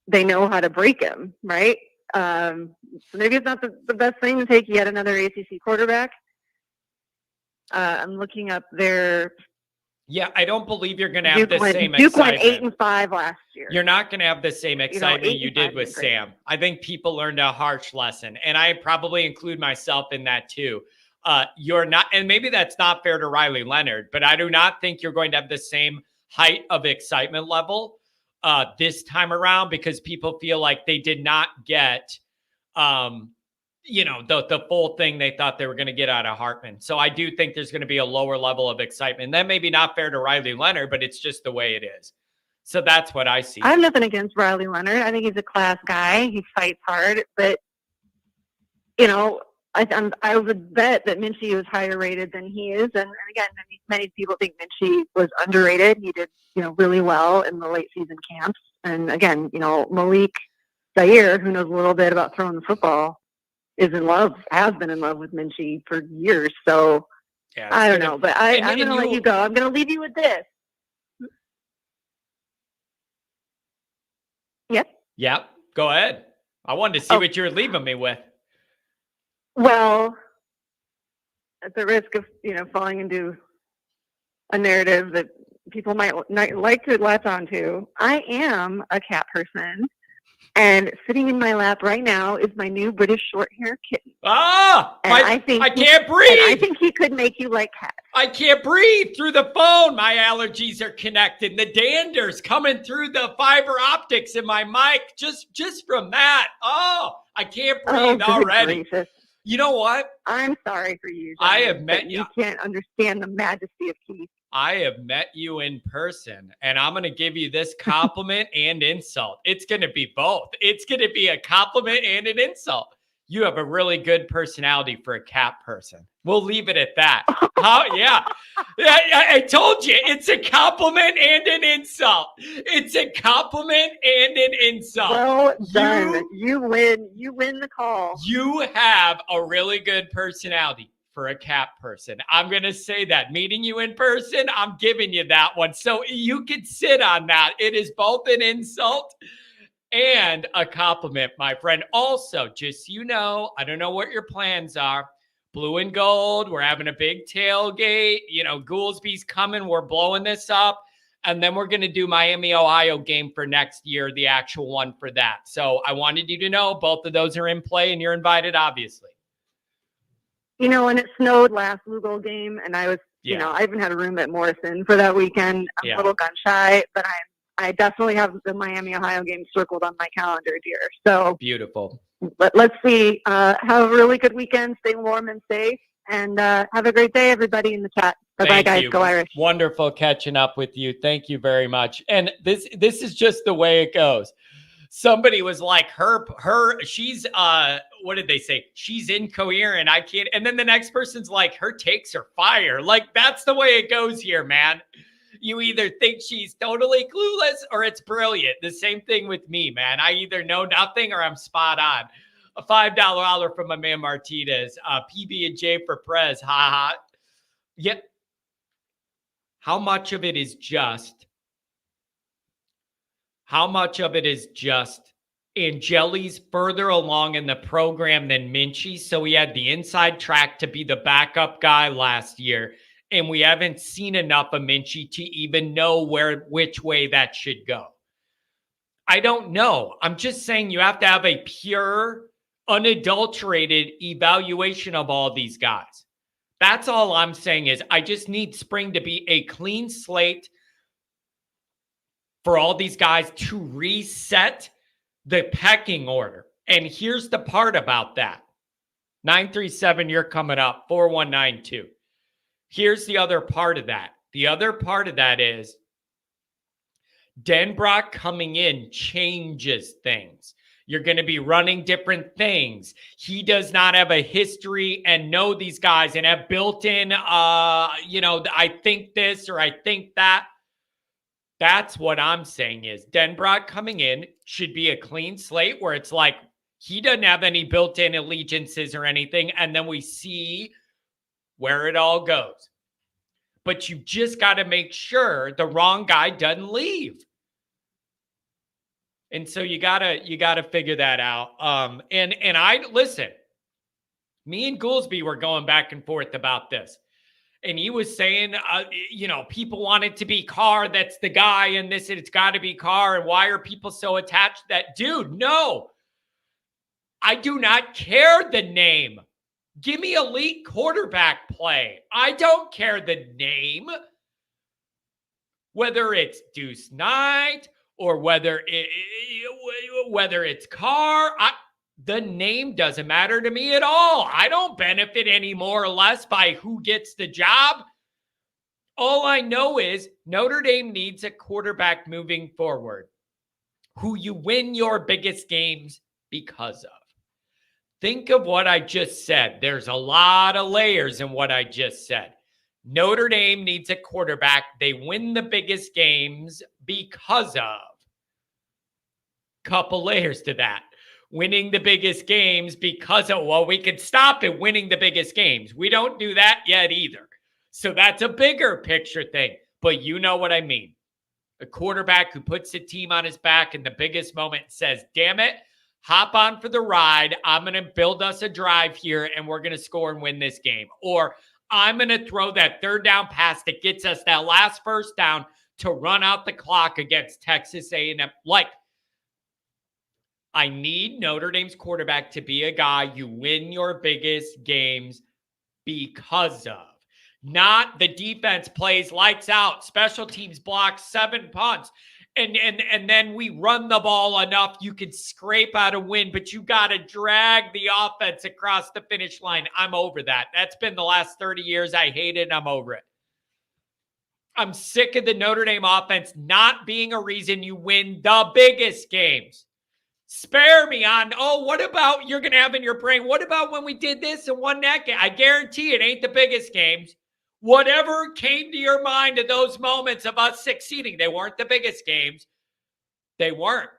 they know how to break him, right? So maybe it's not the best thing to take yet another ACC quarterback. I'm looking up their. Yeah, I don't believe you're going to have the same excitement. Duke went 8-5 last year. You're not going to have the same excitement you did with Sam. I think people learned a harsh lesson, and I probably include myself in that too. you're not, and maybe that's not fair to Riley Leonard, but I do not think you're going to have the same height of excitement level this time around, because people feel like they did not get, the full thing they thought they were going to get out of Hartman. So I do think there's going to be a lower level of excitement. That may be not fair to Riley Leonard, but it's just the way it is. So that's what I see. I have nothing against Riley Leonard. I think he's a class guy. He fights hard, but I would bet that Minchie was higher rated than he is. And again, many people think Minchie was underrated. He did, really well in the late season camps. And again, Malik Zaire, who knows a little bit about throwing the football, has been in love with Minchie for years. So yeah, I don't know, but I'm going to let you go. I'm going to leave you with this. Yep. Go ahead. I wanted to see what you were leaving me with. Well, at the risk of, falling into a narrative that people might like to latch onto, I am a cat person. And sitting in my lap right now is my new British short-hair kitten. I can't breathe. I think he could make you like cats. I can't breathe through the phone. My allergies are connected. The dander's coming through the fiber optics in my mic just from that. Oh, I can't breathe already. Gracious. You know what? I'm sorry for you. I have met you. You can't understand the majesty of Keith. I have met you in person, and I'm going to give you this compliment and insult. It's going to be both. It's going to be a compliment and an insult. You have a really good personality for a cat person. We'll leave it at that. Yeah. I told you, it's a compliment and an insult. It's a compliment and an insult. Well done. You win. You win the call. You have a really good personality for a cat person. I'm going to say that. Meeting you in person, I'm giving you that one. So you can sit on that. It is both an insult and a compliment, my friend. Also, just so you know, I don't know what your plans are. Blue and gold, we're having a big tailgate. Goolsby's coming. We're blowing this up. And then we're going to do Miami, Ohio game for next year, the actual one for that. So I wanted you to know both of those are in play, and you're invited, obviously. When it snowed last Louisville game, and I was, I even had a room at Morrison for that weekend. I'm a little gun shy, but I definitely have the Miami, Ohio game circled on my calendar, dear. So beautiful. Let's see. Have a really good weekend. Stay warm and safe, and have a great day, everybody in the chat. Bye-bye, guys. Go Irish. Wonderful catching up with you. Thank you very much. And this is just the way it goes. Somebody was like, she's, what did they say? She's incoherent. I can't. And then the next person's like, her takes are fire. Like, that's the way it goes here, man. You either think she's totally clueless or it's brilliant. The same thing with me, man. I either know nothing or I'm spot on. A $5 holler from my man Martinez. PB&J for Prez. Ha ha. Yeah. How much of it is just Angeli's further along in the program than Minchie? So he had the inside track to be the backup guy last year. And we haven't seen enough of Minchie to even know which way that should go. I don't know. I'm just saying you have to have a pure, unadulterated evaluation of all these guys. That's all I'm saying is I just need spring to be a clean slate for all these guys to reset the pecking order. And here's the part about that. 937, you're coming up. 4192. Here's the other part of that. The other part of that is Denbrock coming in changes things. You're going to be running different things. He does not have a history and know these guys and have built in, I think this or I think that. That's what I'm saying is Denbrock coming in should be a clean slate where it's like he doesn't have any built-in allegiances or anything. And then we see where it all goes. But you just got to make sure the wrong guy doesn't leave. And so you gotta figure that out. And I listen, me and Goolsby were going back and forth about this. And he was saying, people want it to be Carr. That's the guy. And it's got to be Carr. And why are people so attached to that? Dude, no. I do not care the name. Give me elite quarterback play. I don't care the name, whether it's Deuce Knight or whether it's Carr. The name doesn't matter to me at all. I don't benefit any more or less by who gets the job. All I know is Notre Dame needs a quarterback moving forward who you win your biggest games because of. Think of what I just said. There's a lot of layers in what I just said. Notre Dame needs a quarterback they win the biggest games because of. Couple layers to that. Winning the biggest games because of, well, we could stop at winning the biggest games. We don't do that yet either. So that's a bigger picture thing. But you know what I mean. A quarterback who puts the team on his back in the biggest moment says, damn it, hop on for the ride. I'm going to build us a drive here and we're going to score and win this game. Or I'm going to throw that third down pass that gets us that last first down to run out the clock against Texas A&M. Like, I need Notre Dame's quarterback to be a guy you win your biggest games because of. Not the defense plays lights out, special teams blocks 7 punts, and then we run the ball enough you could scrape out a win, but you got to drag the offense across the finish line. I'm over that. That's been the last 30 years. I hate it. I'm over it. I'm sick of the Notre Dame offense not being a reason you win the biggest games. Spare me on, what about you're going to have in your brain? What about when we did this and won that game? I guarantee it ain't the biggest games. Whatever came to your mind at those moments of us succeeding, they weren't the biggest games. They weren't.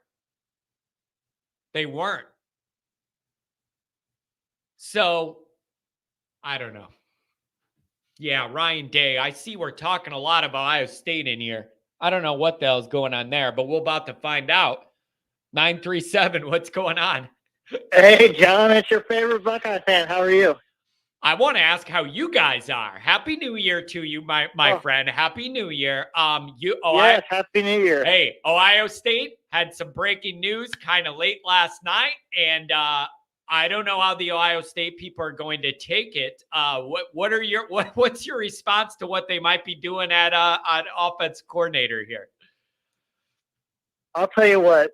So, I don't know. Yeah, Ryan Day. I see we're talking a lot about Ohio State in here. I don't know what the hell's going on there, but we're about to find out. 937, what's going on? Hey, John, it's your favorite Buckeye fan. How are you? I want to ask how you guys are. Happy New Year to you, my friend. Happy New Year. Yes, Happy New Year. Hey, Ohio State had some breaking news kind of late last night, and I don't know how the Ohio State people are going to take it. What's your response to what they might be doing at an offense coordinator here? I'll tell you what.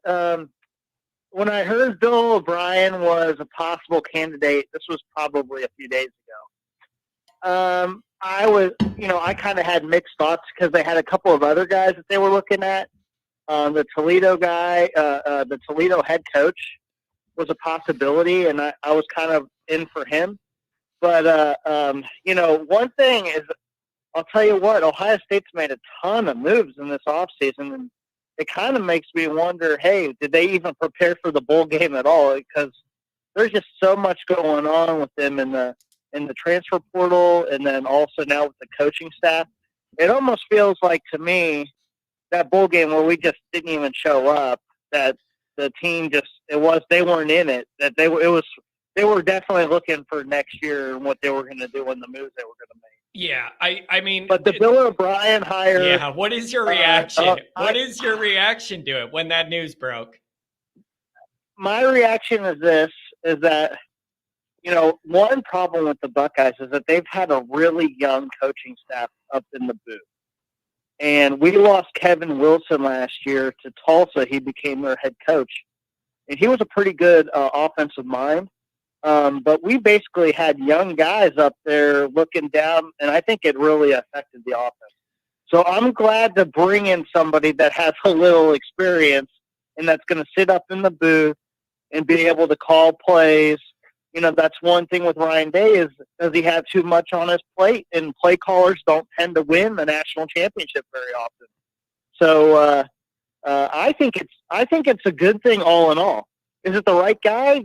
When I heard Bill O'Brien was a possible candidate, this was probably a few days ago. I kind of had mixed thoughts because they had a couple of other guys that they were looking at. The Toledo guy, the Toledo head coach, was a possibility, and I was kind of in for him. But one thing is, I'll tell you what, Ohio State's made a ton of moves in this offseason, and it kind of makes me wonder, hey, did they even prepare for the bowl game at all? Because there's just so much going on with them in the transfer portal, and then also now with the coaching staff. It almost feels like, to me, that bowl game where we just didn't even show up, that the team they weren't in it, that they were definitely looking for next year and what they were going to do and the moves they were going to make. Yeah, I mean, but the Bill O'Brien hire. Yeah, what is your reaction? What is your reaction to it when that news broke? My reaction is that one problem with the Buckeyes is that they've had a really young coaching staff up in the booth, and we lost Kevin Wilson last year to Tulsa. He became their head coach, and he was a pretty good offensive mind. But we basically had young guys up there looking down, and I think it really affected the offense. So I'm glad to bring in somebody that has a little experience and that's going to sit up in the booth and be able to call plays. That's one thing with Ryan Day is, does he have too much on his plate? And play callers don't tend to win the national championship very often. So I think it's a good thing all in all. Is it the right guy?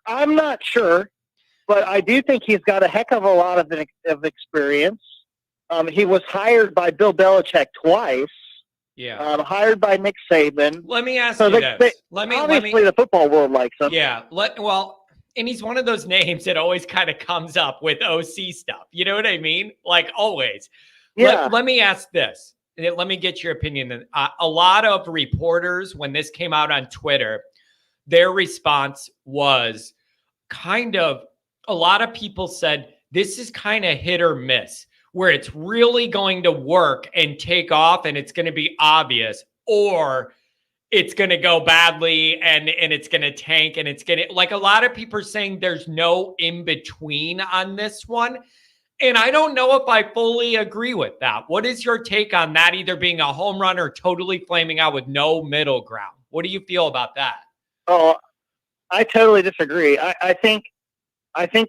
I'm not sure, but I do think he's got a heck of a lot of experience. He was hired by Bill Belichick twice. Yeah. Hired by Nick Saban. Let me ask you this. Obviously, the football world likes him. Yeah. And he's one of those names that always kind of comes up with OC stuff. You know what I mean? Like always. Yeah. Let me ask this. Let me get your opinion. A lot of reporters, when this came out on Twitter, their response was kind of a lot of people said this is kind of hit or miss, where it's really going to work and take off and it's going to be obvious, or it's going to go badly and it's going to tank, and it's going to, like, a lot of people are saying there's no in between on this one. And I don't know if I fully agree with that. What is your take on that, either being a home run or totally flaming out with no middle ground? What do you feel about that? Oh, I totally disagree. I think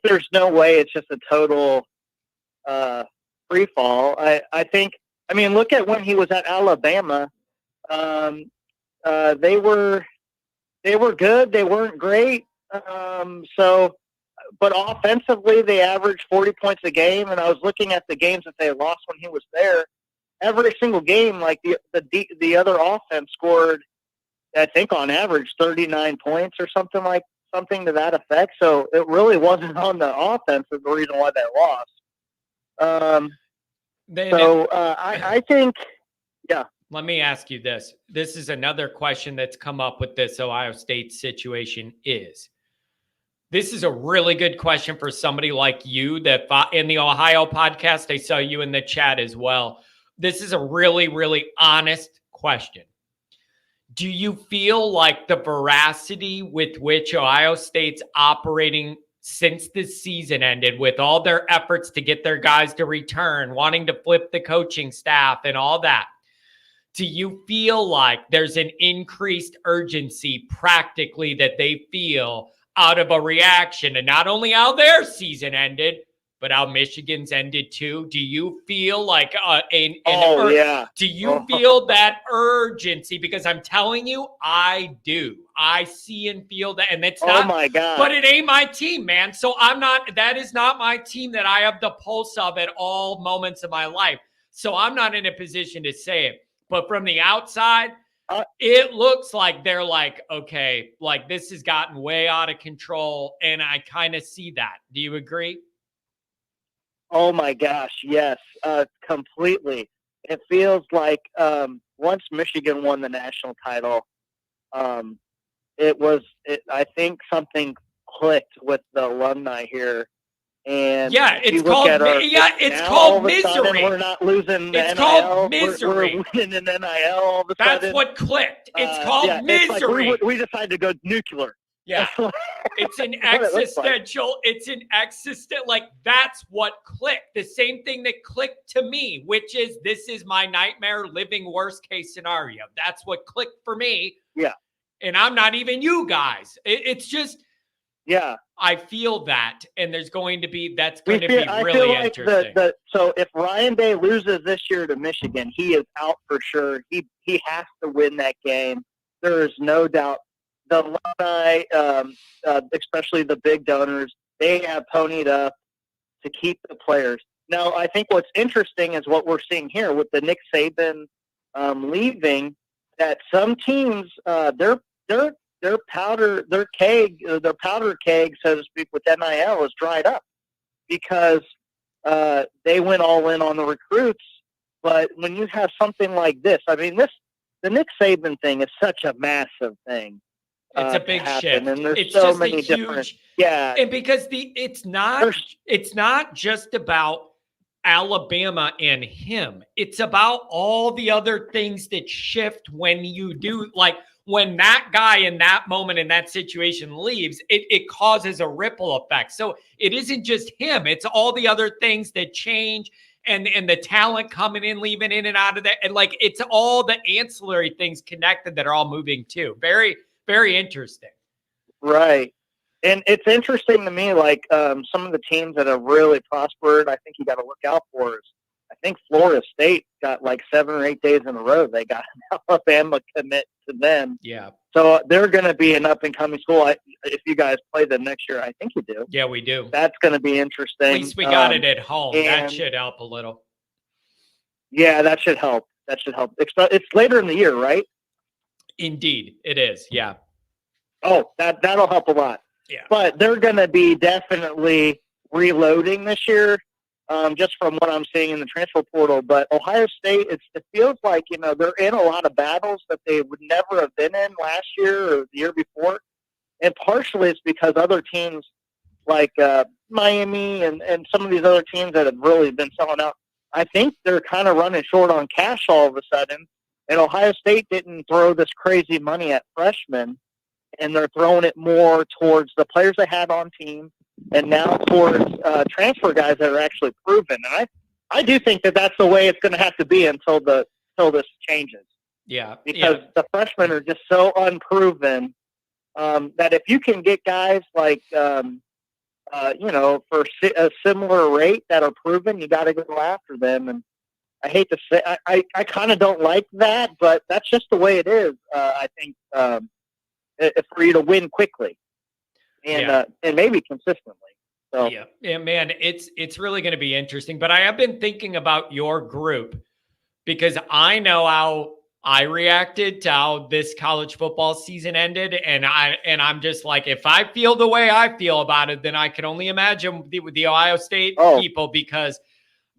there's no way it's just a total free fall. I mean, look at when he was at Alabama. They were good. They weren't great. But offensively, they averaged 40 points a game. And I was looking at the games that they lost when he was there. Every single game, like the other offense scored, I think on average 39 points or something to that effect. So it really wasn't on the offense is the reason why they lost. I think, yeah. Let me ask you this. This is another question that's come up with this Ohio State situation is. This is a really good question for somebody like you that in the Ohio podcast, I saw you in the chat as well. This is a really, really honest question. Do you feel like the veracity with which Ohio State's operating since the season ended, with all their efforts to get their guys to return, wanting to flip the coaching staff and all that, do you feel like there's an increased urgency practically that they feel out of a reaction to not only how their season ended, but how Michigan's ended too? Do you feel like do you feel that urgency? Because I'm telling you, I do. I see and feel that, and it's not. Oh my God! But it ain't my team, man. So I'm not. That is not my team that I have the pulse of at all moments of my life. So I'm not in a position to say it. But from the outside, it looks like they're like, okay, like this has gotten way out of control, and I kind of see that. Do you agree? Oh my gosh, yes, completely. It feels like once Michigan won the national title, I think something clicked with the alumni here. And it's called misery. We're not losing the NIL. Called misery. We're winning an NIL all of a sudden. That's what clicked. It's called misery. It's like we decided to go nuclear. Yeah. It's an existential, like that's what clicked. The same thing that clicked to me, which is this is my nightmare living worst case scenario. That's what clicked for me. Yeah. And I'm not even you guys. It's just, yeah. I feel that. And that's going to be really interesting. So if Ryan Day loses this year to Michigan, he is out for sure. He has to win that game. There is no doubt. The alumni, especially the big donors, they have ponied up to keep the players. Now, I think what's interesting is what we're seeing here with the Nick Saban leaving. That some teams, their powder keg, so to speak, with NIL is dried up because they went all in on the recruits. But when you have something like this, I mean, the Nick Saban thing is such a massive thing. It's a big shift. And there's it's so just many a huge, different, yeah. And because it's not just about Alabama and him. It's about all the other things that shift when you do, like when that guy in that moment in that situation leaves, it causes a ripple effect. So it isn't just him. It's all the other things that change and the talent coming in, leaving in and out of that. And like, it's all the ancillary things connected that are all moving too. Very, very interesting. Right. And it's interesting to me, like some of the teams that have really prospered, I think you got to look out for is, I think Florida State got like 7 or 8 days in a row. They got an Alabama commit to them. Yeah. So they're going to be an up-and-coming school. If you guys play them next year, I think you do. Yeah, we do. That's going to be interesting. At least we got it at home. That should help a little. Yeah, that should help. It's later in the year, right? Indeed, it is. Yeah. Oh, that'll help a lot. Yeah. But they're going to be definitely reloading this year, just from what I'm seeing in the transfer portal. But Ohio State, it feels like, they're in a lot of battles that they would never have been in last year or the year before. And partially it's because other teams like Miami and some of these other teams that have really been selling out, I think they're kind of running short on cash all of a sudden. And Ohio State didn't throw this crazy money at freshmen, and they're throwing it more towards the players they had on team, and now towards transfer guys that are actually proven. And I do think that that's the way it's going to have to be until this changes. Yeah, because the freshmen are just so unproven that if you can get guys like for a similar rate that are proven, you got to go after them. And I hate to say, I kind of don't like that, but that's just the way it is. I think for you to win quickly and maybe consistently. So yeah, man, it's really going to be interesting. But I have been thinking about your group because I know how I reacted to how this college football season ended, and I'm just like, if I feel the way I feel about it, then I can only imagine the Ohio State people, because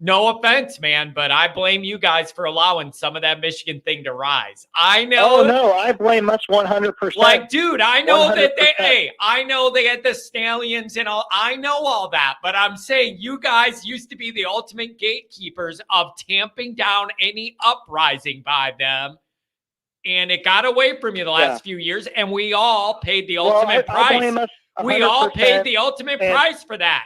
no offense, man, but I blame you guys for allowing some of that Michigan thing to rise. I know. Oh no, I blame us 100%. Like, dude, I know 100%. I know they had the Stallions and all. I know all that, but I'm saying you guys used to be the ultimate gatekeepers of tamping down any uprising by them. And it got away from you the last few years, and we all paid the ultimate price. We all paid the ultimate price for that.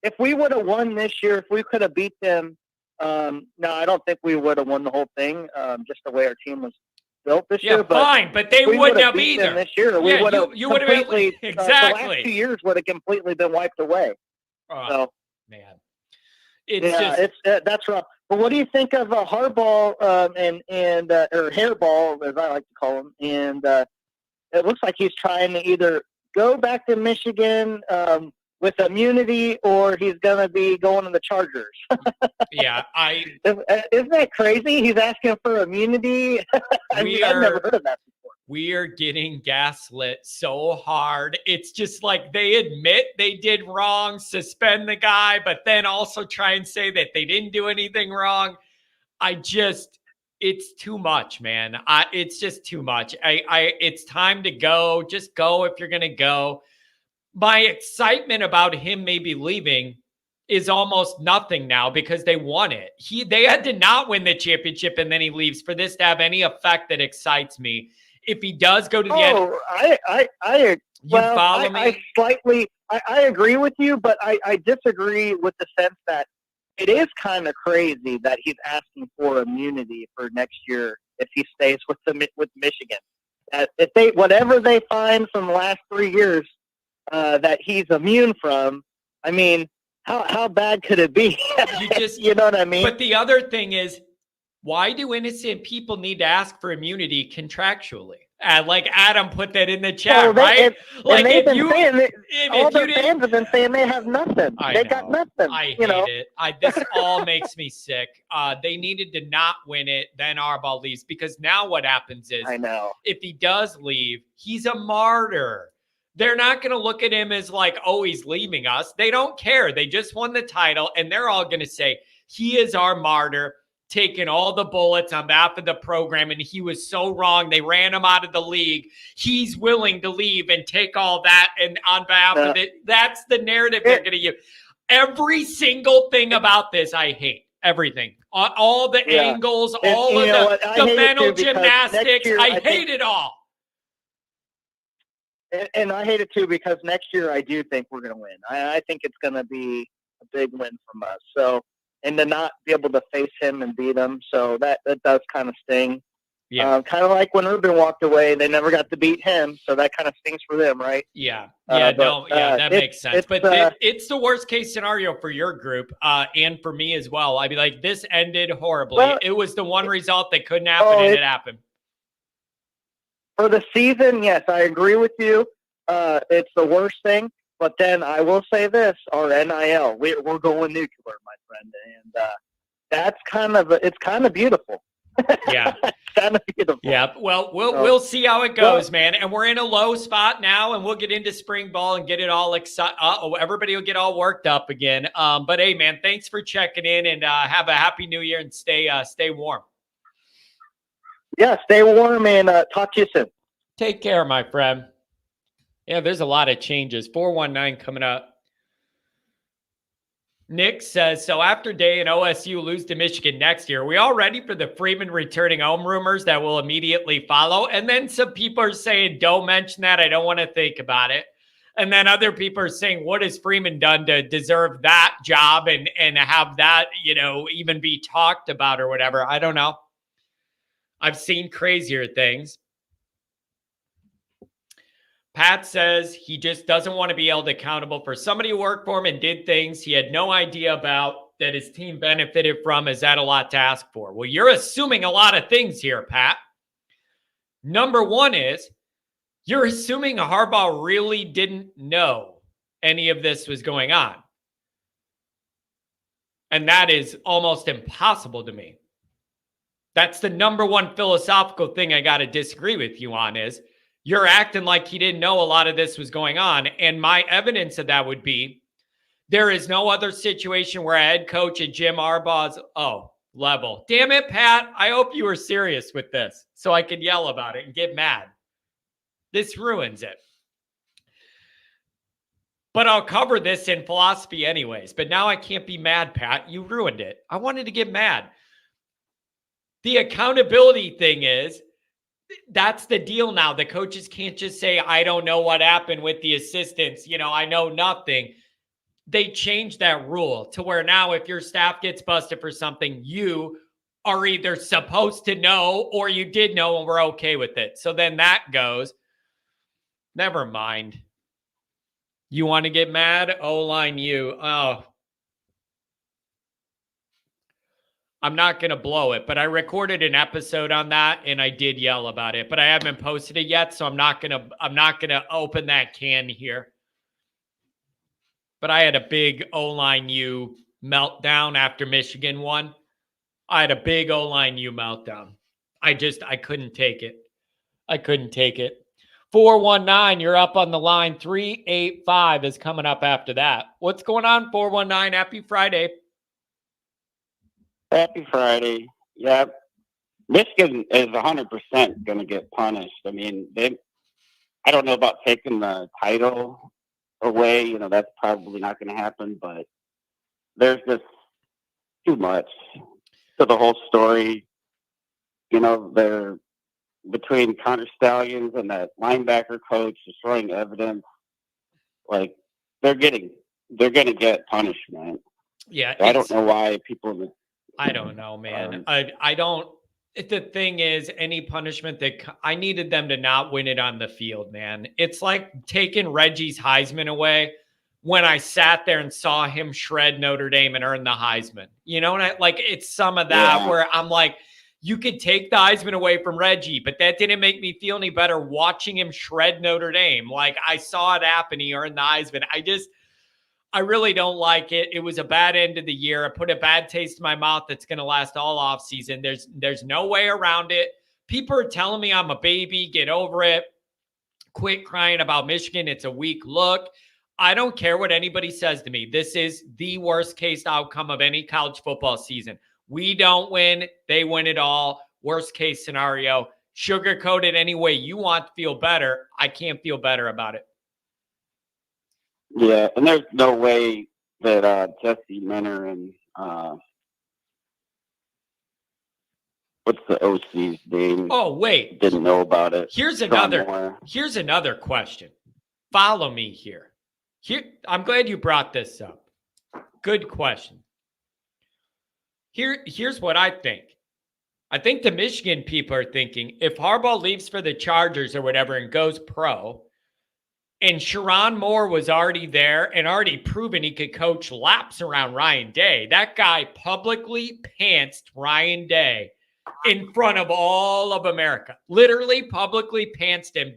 If we would have won this year, if we could have beat them, no, I don't think we would have won the whole thing, just the way our team was built this year. But fine, but they wouldn't have either. This year, we would have completely, exactly. the last 2 years would have completely been wiped away. So, man, it's that's rough. But what do you think of Hardball or Hairball, as I like to call him? And it looks like he's trying to either go back to Michigan with immunity, or he's going to be going to the Chargers. Yeah, isn't that crazy? He's asking for immunity. I've never heard of that before. We are getting gaslit so hard. It's just like they admit they did wrong, suspend the guy, but then also try and say that they didn't do anything wrong. It's too much, man. It's just too much. It's time to go. Just go if you're going to go. My excitement about him maybe leaving is almost nothing now because they won it. They had to not win the championship and then he leaves for this to have any effect that excites me. If he does go to the end, follow me? I agree with you, but I disagree with the sense that it is kind of crazy that he's asking for immunity for next year if he stays with Michigan. If whatever they find from the last 3 years that he's immune from, I mean, how bad could it be? You know what I mean? But the other thing is, why do innocent people need to ask for immunity contractually? Like Adam put that in the chat, right? All their fans have been saying they have nothing. They got nothing. I hate it. This all makes me sick. They needed to not win it, then Harbaugh leaves, because now what happens is, if he does leave, he's a martyr. They're not going to look at him as like, oh, he's leaving us. They don't care. They just won the title, and they're all going to say, he is our martyr, taking all the bullets on behalf of the program, and he was so wrong. They ran him out of the league. He's willing to leave and take all that and on behalf of it. That's the narrative they're going to use. Every single thing about this, I hate. Everything. All the angles, all of the mental gymnastics. I hate it all. And I hate it too, because next year I do think we're going to win. I think it's going to be a big win from us. So, and to not be able to face him and beat him, so that does kind of sting. Yeah. Kind of like when Urban walked away, they never got to beat him, so that kind of stings for them, right? Yeah. That makes sense. But it's the worst case scenario for your group and for me as well. I'd be like, this ended horribly. Well, it was the one result that couldn't happen, and it happened. For the season, yes, I agree with you. It's the worst thing. But then I will say this: our NIL, we're going nuclear, my friend, and that's it's kind of beautiful. Yeah, it's kind of beautiful. Yeah. Well, we'll see how it goes, man. And we're in a low spot now, and we'll get into spring ball and get it all excited. Everybody will get all worked up again. But hey, man, thanks for checking in, and have a happy New Year, and stay warm. Yeah, stay warm, and talk to you soon. Take care, my friend. Yeah, there's a lot of changes. 419 coming up. Nick says, so after Day and OSU lose to Michigan next year, are we all ready for the Freeman returning home rumors that will immediately follow? And then some people are saying, don't mention that. I don't want to think about it. And then other people are saying, what has Freeman done to deserve that job and have that, even be talked about or whatever? I don't know. I've seen crazier things. Pat says he just doesn't want to be held accountable for somebody who worked for him and did things he had no idea about that his team benefited from. Is that a lot to ask for? Well, you're assuming a lot of things here, Pat. Number one is you're assuming Harbaugh really didn't know any of this was going on. And that is almost impossible to me. That's the number one philosophical thing I got to disagree with you on is you're acting like he didn't know a lot of this was going on. And my evidence of that would be there is no other situation where a head coach at Jim Harbaugh's level. Damn it, Pat. I hope you were serious with this so I could yell about it and get mad. This ruins it. But I'll cover this in philosophy anyways. But now I can't be mad, Pat. You ruined it. I wanted to get mad. The accountability thing is, that's the deal now. The coaches can't just say, I don't know what happened with the assistants. I know nothing. They changed that rule to where now if your staff gets busted for something, you are either supposed to know or you did know and we're okay with it. So then that goes, never mind. You want to get mad? O-line you. Oh, I'm not going to blow it, but I recorded an episode on that and I did yell about it, but I haven't posted it yet. So I'm not going to open that can here. But I had a big O-line U meltdown after Michigan won. I had a big O-line U meltdown. I couldn't take it. I couldn't take it. 419, you're up on the line. 385 is coming up after that. What's going on, 419? Happy Friday. Happy Friday. Yeah. Michigan is 100% going to get punished. I mean, I don't know about taking the title away. That's probably not going to happen, but there's just too much to the whole story. They're between Connor Stallions and that linebacker coach destroying evidence. Like, they're going to get punishment. Yeah. I don't know why people... I don't know, man. I don't. The thing is, any punishment I needed them to not win it on the field, man. It's like taking Reggie's Heisman away when I sat there and saw him shred Notre Dame and earn the Heisman. And it's some of that where I'm like, you could take the Heisman away from Reggie, but that didn't make me feel any better watching him shred Notre Dame. Like, I saw it happen. He earned the Heisman. I really don't like it. It was a bad end of the year. I put a bad taste in my mouth that's going to last all off season. There's no way around it. People are telling me I'm a baby. Get over it. Quit crying about Michigan. It's a weak look. I don't care what anybody says to me. This is the worst case outcome of any college football season. We don't win. They win it all. Worst case scenario. Sugarcoat it any way you want to feel better. I can't feel better about it. Yeah, and there's no way that Jesse Minner and what's the OC's name? Oh, wait. Didn't know about it. Here's another question. Follow me here. I'm glad you brought this up. Good question. Here's what I think. I think the Michigan people are thinking if Harbaugh leaves for the Chargers or whatever and goes pro, and Sherrone Moore was already there and already proven he could coach laps around Ryan Day. That guy publicly pantsed Ryan Day in front of all of America. Literally publicly pantsed him,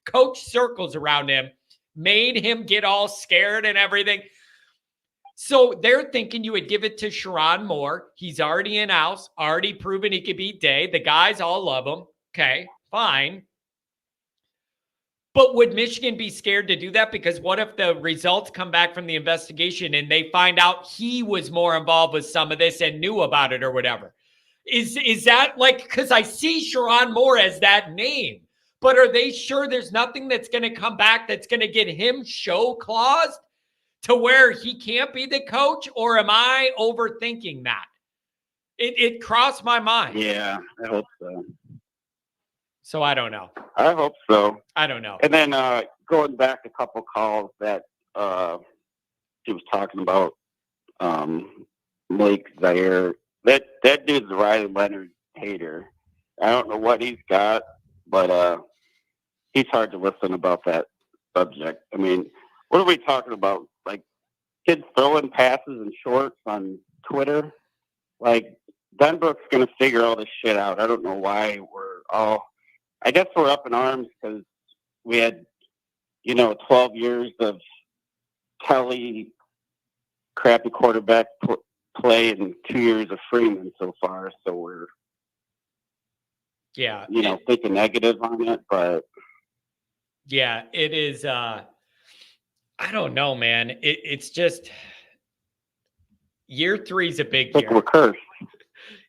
coached circles around him, made him get all scared and everything. So they're thinking you would give it to Sherrone Moore. He's already in-house, already proven he could beat Day. The guys all love him. Okay, fine. But would Michigan be scared to do that? Because what if the results come back from the investigation and they find out he was more involved with some of this and knew about it or whatever? Is that like, because I see Sherrone Moore as that name, But are they sure there's nothing that's going to come back that's going to get him show claused to where he can't be the coach? Or am I overthinking that? It crossed my mind. Yeah, I hope so. So I don't know. I hope so. I don't know. And then going back a couple calls that he was talking about, Malik Zaire, that dude's a Riley Leonard hater. I don't know what he's got, but he's hard to listen about that subject. I mean, what are we talking about? Like kids throwing passes in shorts on Twitter? Like Denbrook's going to figure all this shit out. I don't know why I guess we're up in arms because we had, 12 years of Kelly crappy quarterback play and 2 years of Freeman so far. So we're, thinking negative on it, but yeah, it is. I don't know, man. It's just year 3 is a big year. we're cursed.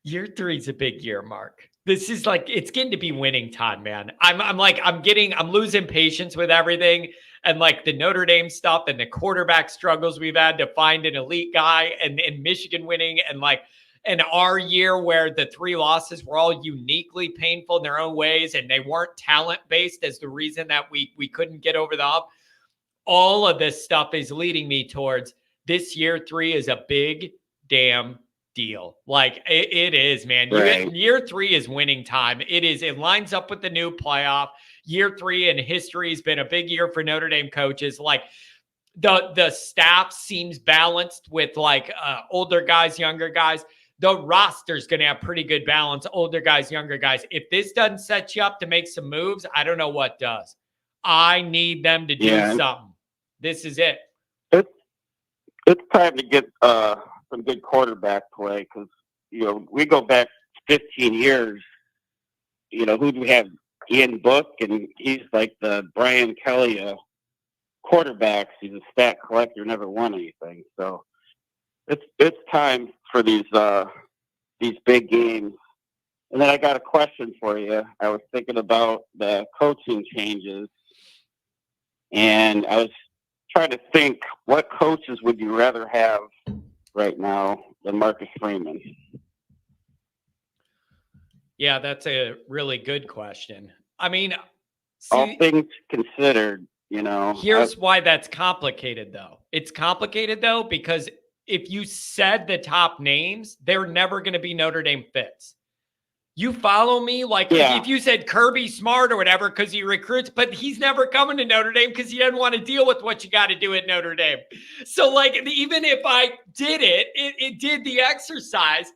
Year 3 is a big year, Mark. This is like, it's getting to be winning time, man. I'm losing patience with everything. And like the Notre Dame stuff and the quarterback struggles we've had to find an elite guy and Michigan winning and our year where the 3 losses were all uniquely painful in their own ways and they weren't talent based as the reason that we couldn't get over the hump. All of this stuff is leading me towards this year 3 is a big damn deal. Like it is, man. Right. Year 3 is winning time. It lines up with the new playoff. Year 3 in history has been a big year for Notre Dame coaches. Like the staff seems balanced with older guys, younger guys. The roster's going to have pretty good balance, older guys, younger guys. If this doesn't set you up to make some moves, I don't know what does. I need them to do something. This is it. It's time to get some good quarterback play because, we go back 15 years, who do we have? Ian Book, and he's like the Brian Kelly quarterbacks. He's a stat collector, never won anything. So it's time for these big games. And then I got a question for you. I was thinking about the coaching changes, and I was trying to think, what coaches would you rather have right now than Marcus Freeman? Yeah, that's a really good question. I mean, all things considered, Here's why that's complicated, though. It's complicated, though, because if you said the top names, they're never going to be Notre Dame fits. You follow me? If you said Kirby Smart or whatever because he recruits, but he's never coming to Notre Dame because he doesn't want to deal with what you got to do at Notre Dame. So, even if I did it did the exercise,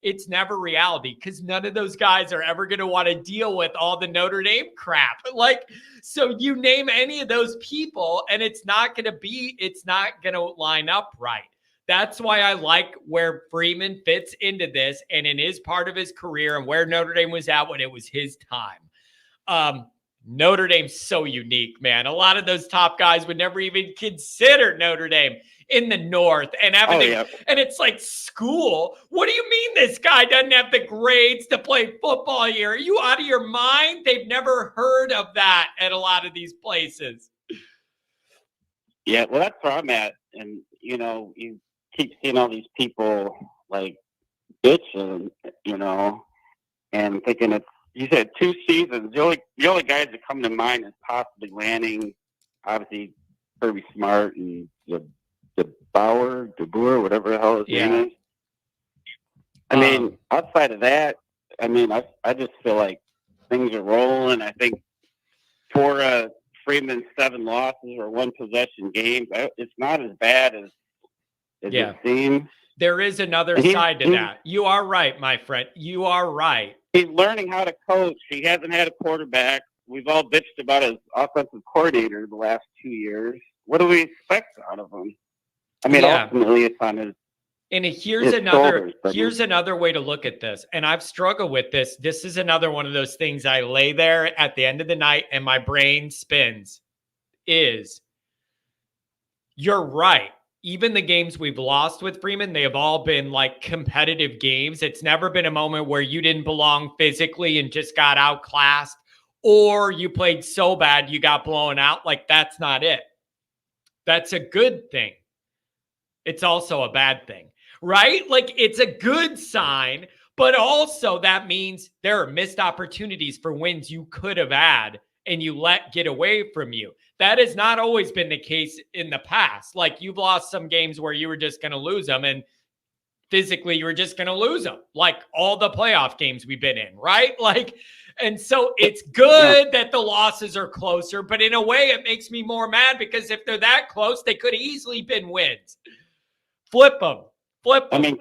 it's never reality because none of those guys are ever going to want to deal with all the Notre Dame crap. So you name any of those people and it's not going to line up right. That's why I like where Freeman fits into this and in his part of his career and where Notre Dame was at when it was his time. Notre Dame's so unique, man. A lot of those top guys would never even consider Notre Dame in the North and everything. Oh, yeah. And it's like school. What do you mean this guy doesn't have the grades to play football here? Are you out of your mind? They've never heard of that at a lot of these places. Yeah, well, that's where I'm at. And, you keep seeing all these people bitching, and thinking you said 2 seasons. The only guys that come to mind is possibly Lanning, obviously Kirby Smart and DeBoer, whatever the hell his name is. I mean, outside of that, I just feel like things are rolling. I think for Freeman's 7 losses or 1 possession games, it's not as bad as it seems. There is another side to that. You are right, my friend. You are right. He's learning how to coach. He hasn't had a quarterback. We've all bitched about his offensive coordinator the last 2 years. What do we expect out of him? Ultimately, it's on his. And here's another way to look at this. And I've struggled with this. This is another one of those things I lay there at the end of the night and my brain spins. You're right. Even the games we've lost with Freeman, they have all been competitive games. It's never been a moment where you didn't belong physically and just got outclassed or you played so bad you got blown out. Like, that's not it. That's a good thing. It's also a bad thing, right? Like, it's a good sign, but also that means there are missed opportunities for wins you could have had and you let get away from you. That has not always been the case in the past. Like, you've lost some games where you were just going to lose them, and physically you were just going to lose them, like all the playoff games we've been in, right? Like, and so it's good that the losses are closer, but in a way it makes me more mad because if they're that close, they could easily been wins. Flip them. I mean,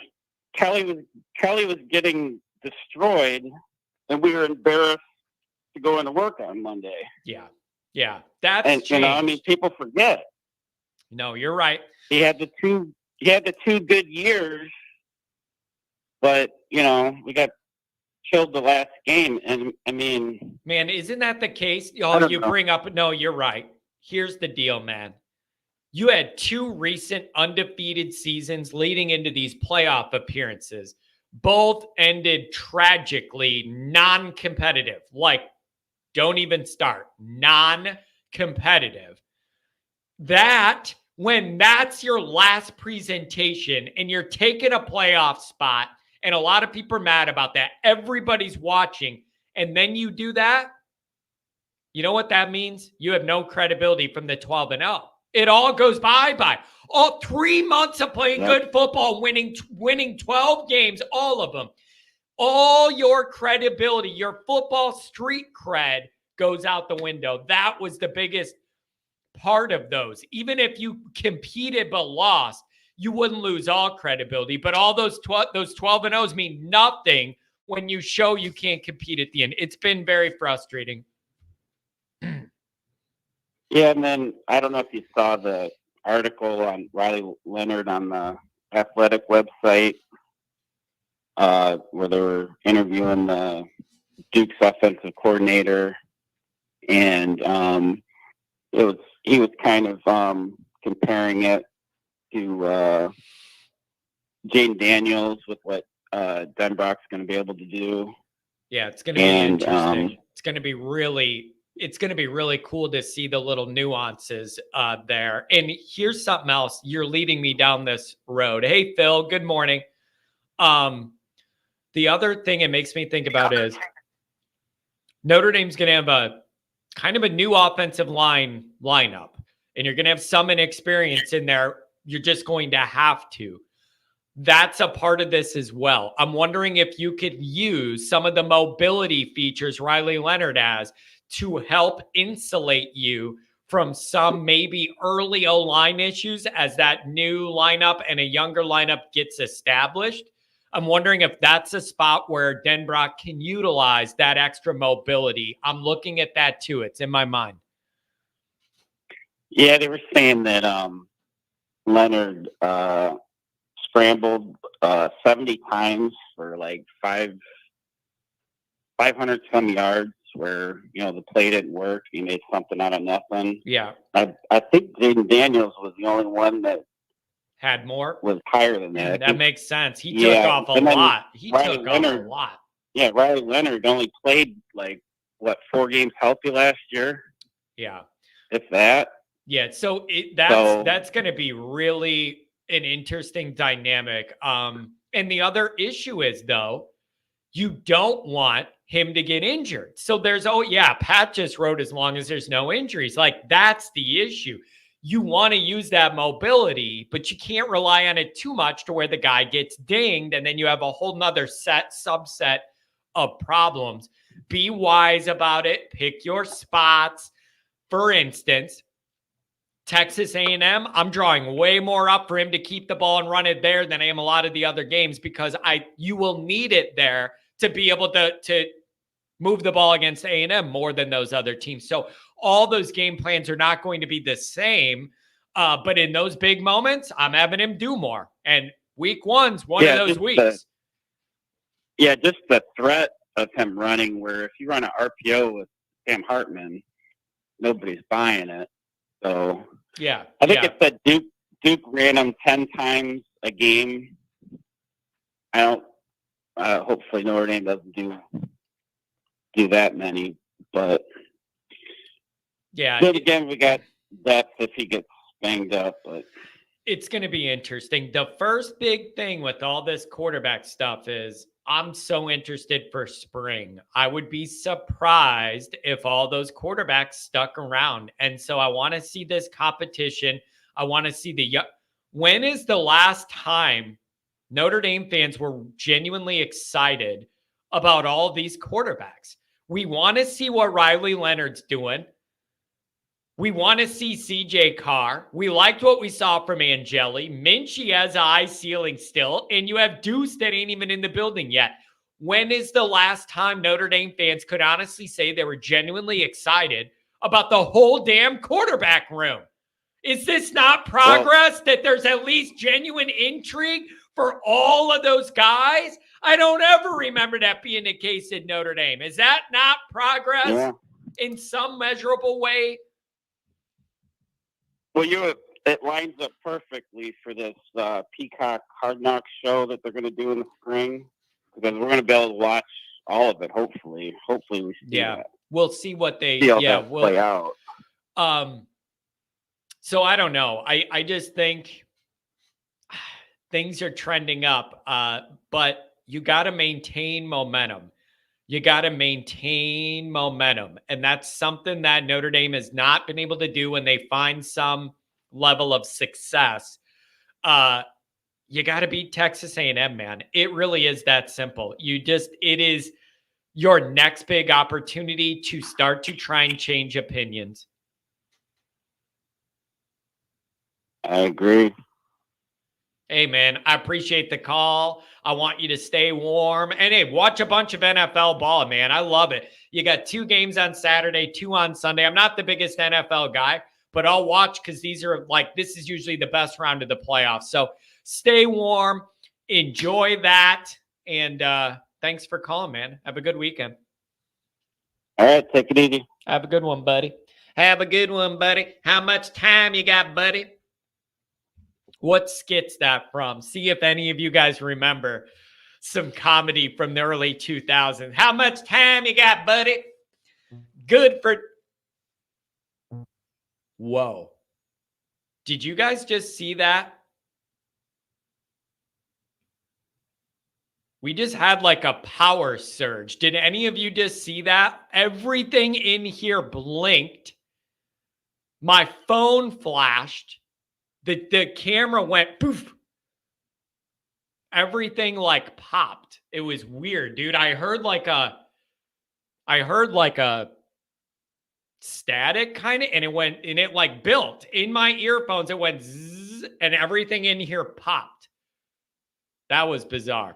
Kelly was getting destroyed, and we were embarrassed to go into work on Monday. Yeah. That's and changed. I mean, people forget. No, you're right. He had the two good years, but we got killed the last game, and I mean, man, isn't that the case? Bring up. No, you're right. Here's the deal, man. You had 2 recent undefeated seasons leading into these playoff appearances. Both ended tragically non-competitive. Like, don't even start. Non-competitive. When that's your last presentation and you're taking a playoff spot, and a lot of people are mad about that. Everybody's watching. And then you do that. You know what that means? You have no credibility from the 12-0. It all goes bye-bye. All 3 months of playing good football, winning 12 games, all of them. All your credibility, your football street cred goes out the window. That was the biggest part of those. Even if you competed but lost, you wouldn't lose all credibility. But all those 12-0s mean nothing when you show you can't compete at the end. It's been very frustrating. Yeah, and then I don't know if you saw the article on Riley Leonard on the Athletic website where they were interviewing the Duke's offensive coordinator, and he was kind of comparing it to Jaden Daniels with what Denbrock's going to be able to do. Yeah, it's going to be interesting. It's going to be really cool to see the little nuances there. And here's something else. You're leading me down this road. Hey, Phil, good morning. The other thing it makes me think about is Notre Dame's going to have a kind of a new offensive lineup, and you're going to have some inexperience in there. You're just going to have to. That's a part of this as well. I'm wondering if you could use some of the mobility features Riley Leonard has to help insulate you from some maybe early O-line issues as that new lineup and a younger lineup gets established. I'm wondering if that's a spot where Denbrock can utilize that extra mobility. I'm looking at that too. It's in my mind. Yeah, they were saying that Leonard scrambled 70 times for like 500 some yards where, the play didn't work. He made something out of nothing. Yeah. I think Jaden Daniels was the only one that had more, was higher than that. That makes sense. He took off a lot. Yeah, Riley Leonard only played 4 games healthy last year. Yeah. If that. Yeah. So that's going to be really an interesting dynamic. And the other issue is, though, you don't want him to get injured. So Pat just wrote as long as there's no injuries. Like, that's the issue. You want to use that mobility, but you can't rely on it too much to where the guy gets dinged, and then you have a whole nother subset of problems. Be wise about it. Pick your spots. For instance, Texas A&M, I'm drawing way more up for him to keep the ball and run it there than I am a lot of the other games, because you will need it there to be able to move the ball against A&M more than those other teams. So all those game plans are not going to be the same. But in those big moments, I'm having him do more. And week 1's one of those weeks. Just the threat of him running, where if you run an RPO with Sam Hartman, nobody's buying it. So I think if the Duke ran him 10 times a game, hopefully Notre Dame doesn't do that many. But Yeah, then again, we got depth if he gets banged up. But it's going to be interesting. The first big thing with all this quarterback stuff is I'm so interested for spring. I would be surprised if all those quarterbacks stuck around. And so I want to see this competition. I want to see when is the last time Notre Dame fans were genuinely excited about all these quarterbacks? We want to see what Riley Leonard's doing. We want to see CJ Carr. We liked what we saw from Angeli. Minchie has a high ceiling still, and you have Deuce that ain't even in the building yet. When is the last time Notre Dame fans could honestly say they were genuinely excited about the whole damn quarterback room? Is this not progress that there's at least genuine intrigue for all of those guys? I don't ever remember that being the case in Notre Dame. Is that not progress in some measurable way? Well, it lines up perfectly for this Peacock Hard Knocks show that they're going to do in the spring, because we're going to be able to watch all of it. Hopefully we see that. We'll see what they play out. So I don't know. I just think things are trending up, but you got to maintain momentum. You got to maintain momentum. And that's something that Notre Dame has not been able to do when they find some level of success. You got to beat Texas A&M, man. It really is that simple. It is your next big opportunity to start to try and change opinions. I agree. Hey, man, I appreciate the call. I want you to stay warm. And, hey, watch a bunch of NFL ball, man. I love it. You got 2 games on Saturday, 2 on Sunday. I'm not the biggest NFL guy, but I'll watch because this is usually the best round of the playoffs. So stay warm. Enjoy that. And thanks for calling, man. Have a good weekend. All right, take it easy. Have a good one, buddy. Have a good one, buddy. How much time you got, buddy? What skit's that from? See if any of you guys remember some comedy from the early 2000s. How much time you got, buddy? Good for... Whoa. Did you guys just see that? We just had like a power surge. Did any of you just see that? Everything in here blinked. My phone flashed. The camera went poof. Everything like popped. It was weird, dude. I heard like a static kind of, and it like built in my earphones. It went zzz, and everything in here popped. That was bizarre.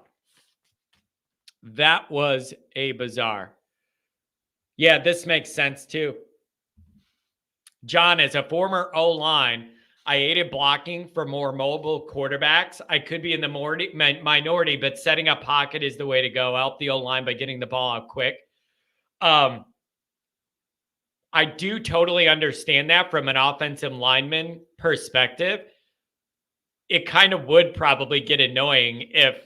That was a bizarre. Yeah, this makes sense too. John, as a former O-line, I hated blocking for more mobile quarterbacks. I could be in the minority, but setting a pocket is the way to go. Help the O-line by getting the ball out quick. I do totally understand that from an offensive lineman perspective. It kind of would probably get annoying if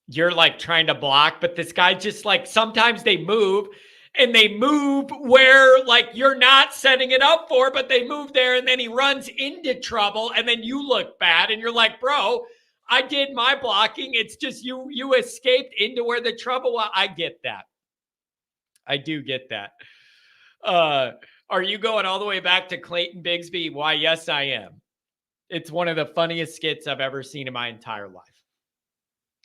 you're like trying to block, but this guy just like, sometimes they move where like you're not setting it up for, but they move there and then he runs into trouble and then you look bad and you're like, bro, I did my blocking. It's just you escaped into where the trouble was. I get that. I do get that. Are you going all the way back to Clayton Bigsby? Why, yes, I am. It's one of the funniest skits I've ever seen in my entire life.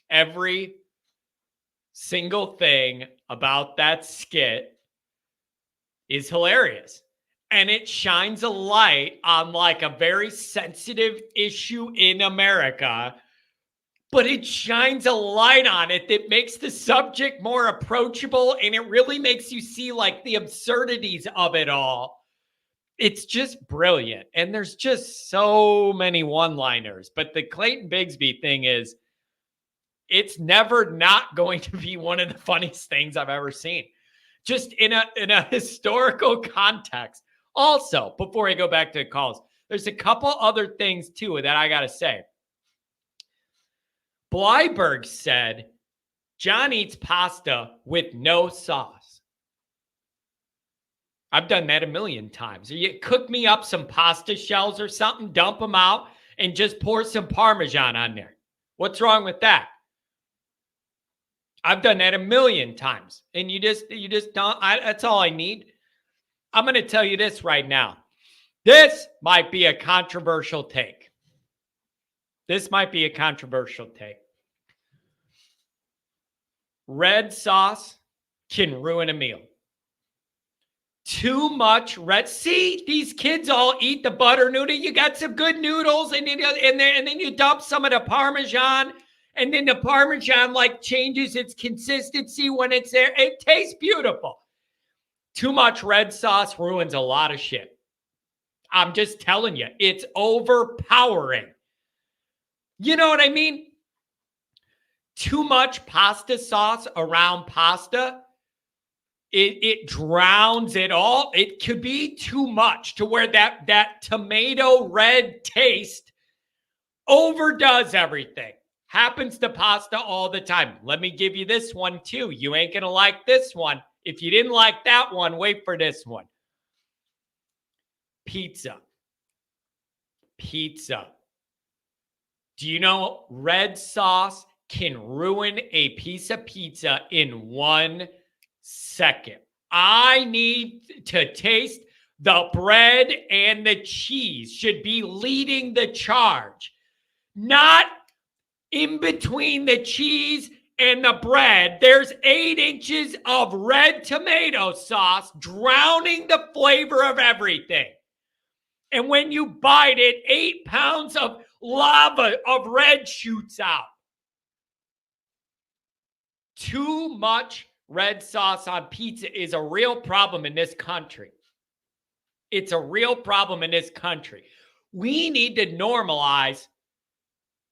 Every single thing about that skit is hilarious. And it shines a light on like a very sensitive issue in America, but it shines a light on it that makes the subject more approachable, and it really makes you see like the absurdities of it all. It's just brilliant. And there's just so many one-liners. But the Clayton Bigsby thing is, it's never not going to be one of the funniest things I've ever seen. Just in a historical context. Also, before I go back to the calls, there's a couple other things too that I got to say. Blyberg said, John eats pasta with no sauce. I've done that a million times. You cook me up some pasta shells or something, dump them out, and just pour some Parmesan on there. What's wrong with that? I've done that a million times. And you just don't, that's all I need. I'm going to tell you this right now. This might be a controversial take. This might be a controversial take. Red sauce can ruin a meal. Too much red. See, these kids all eat the butter noodle. You got some good noodles, and then you dump some of the Parmesan, and then the Parmesan like changes its consistency when it's there. It tastes beautiful. Too much red sauce ruins a lot of shit. I'm just telling you, it's overpowering. You know what I mean? Too much pasta sauce around pasta. It drowns it all. It could be too much to where that tomato red taste overdoes everything. Happens to pasta all the time. Let me give you this one too. You ain't going to like this one. If you didn't like that one, wait for this one. Pizza. Pizza. Do you know red sauce can ruin a piece of pizza in 1 second? I need to taste the bread, and the cheese should be leading the charge, not in between the cheese and the bread. There's 8 inches of red tomato sauce drowning the flavor of everything. And when you bite it, 8 pounds of lava of red shoots out. Too much red sauce on pizza is a real problem in this country. It's a real problem in this country. We need to normalize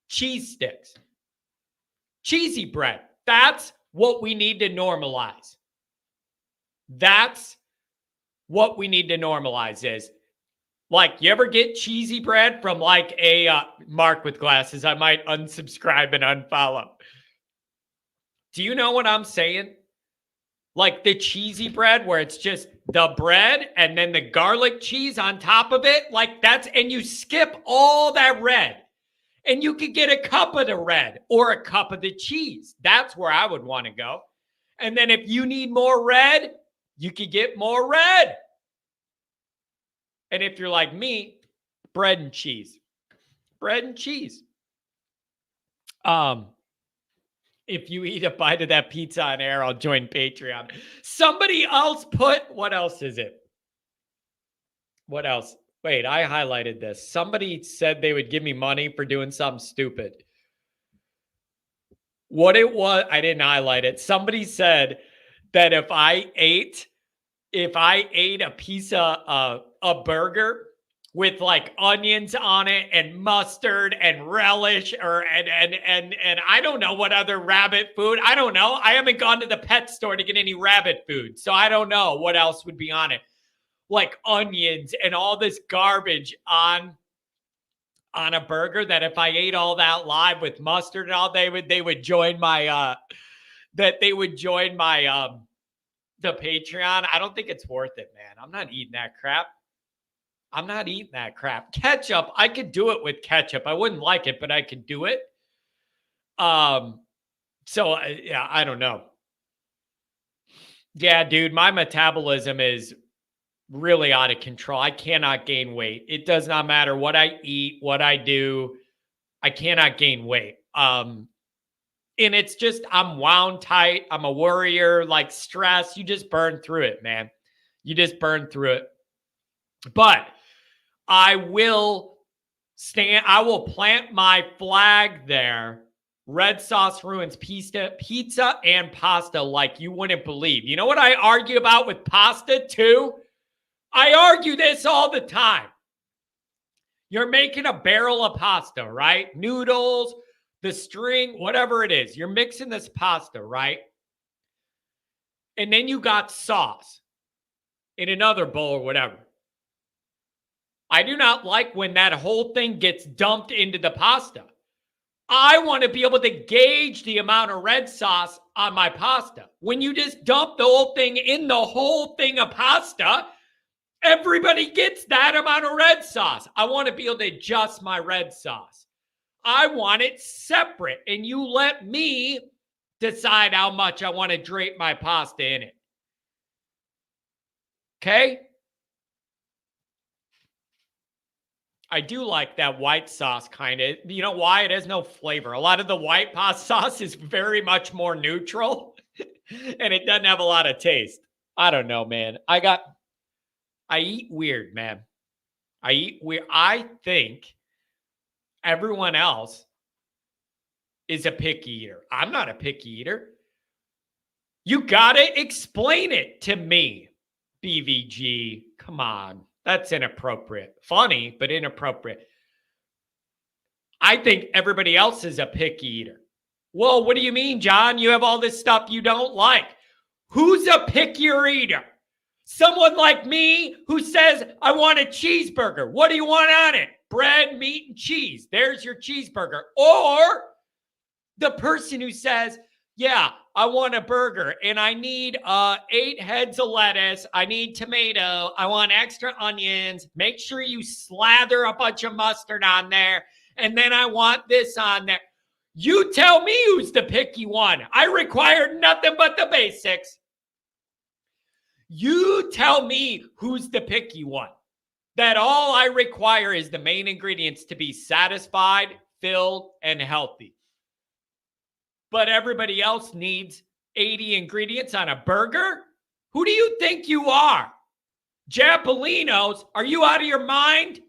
cheese sticks. Cheesy bread. That's what we need to normalize. That's what we need to normalize is, like, you ever get cheesy bread from like a Mark with glasses? I might unsubscribe and unfollow. Do you know what I'm saying? Like the cheesy bread where it's just the bread and then the garlic cheese on top of it. Like that's, and you skip all that red. And you could get a cup of the red or a cup of the cheese. That's where I would want to go. And then if you need more red, you could get more red. And if you're like me, bread and cheese. Bread and cheese. If you eat a bite of that pizza on air, I'll join Patreon. Somebody else put, what else is it? What else? Wait, I highlighted this. Somebody said they would give me money for doing something stupid. What it was, I didn't highlight it. Somebody said that if I ate a piece of a burger with like onions on it and mustard and relish and I don't know what other rabbit food. I don't know. I haven't gone to the pet store to get any rabbit food. So I don't know what else would be on it. Like onions and all this garbage on a burger that if I ate all that live with mustard and all, they would join my the Patreon. I don't think it's worth it, man. I'm not eating that crap. Ketchup, I could do it with ketchup. I wouldn't like it, but I could do it. So yeah, I don't know. Yeah, dude, my metabolism is really out of control. I cannot gain weight. It does not matter what I eat, what I do. I cannot gain weight. And it's just, I'm wound tight. I'm a worrier, like stress. You just burn through it, man. You just burn through it. But I will plant my flag there. Red sauce ruins pizza and pasta like you wouldn't believe. You know what I argue about with pasta too? I argue this all the time. You're making a barrel of pasta, right? Noodles, the string, whatever it is. You're mixing this pasta, right? And then you got sauce in another bowl or whatever. I do not like when that whole thing gets dumped into the pasta. I want to be able to gauge the amount of red sauce on my pasta. When you just dump the whole thing in the whole thing of pasta, Everybody gets that amount of red sauce. I want to be able to adjust my red sauce. I want it separate, and you let me decide how much I want to drape my pasta in it. Okay? I do like that white sauce kind of. You know why? It has no flavor. A lot of the white pasta sauce is very much more neutral, and it doesn't have a lot of taste. I don't know, man. I eat weird, man. I eat weird. I think everyone else is a picky eater. I'm not a picky eater. You got to explain it to me, BVG. Come on. That's inappropriate. Funny, but inappropriate. I think everybody else is a picky eater. Well, what do you mean, John? You have all this stuff you don't like. Who's a pickier eater? Someone like me who says, I want a cheeseburger. What do you want on it? Bread, meat, and cheese. There's your cheeseburger. Or the person who says, yeah, I want a burger and I need 8 heads of lettuce. I need tomato. I want extra onions. Make sure you slather a bunch of mustard on there. And then I want this on there. You tell me who's the picky one. I require nothing but the basics. You tell me who's the picky one. That all I require is the main ingredients to be satisfied, filled, and healthy. But everybody else needs 80 ingredients on a burger? Who do you think you are? Jappolinos? Are you out of your mind?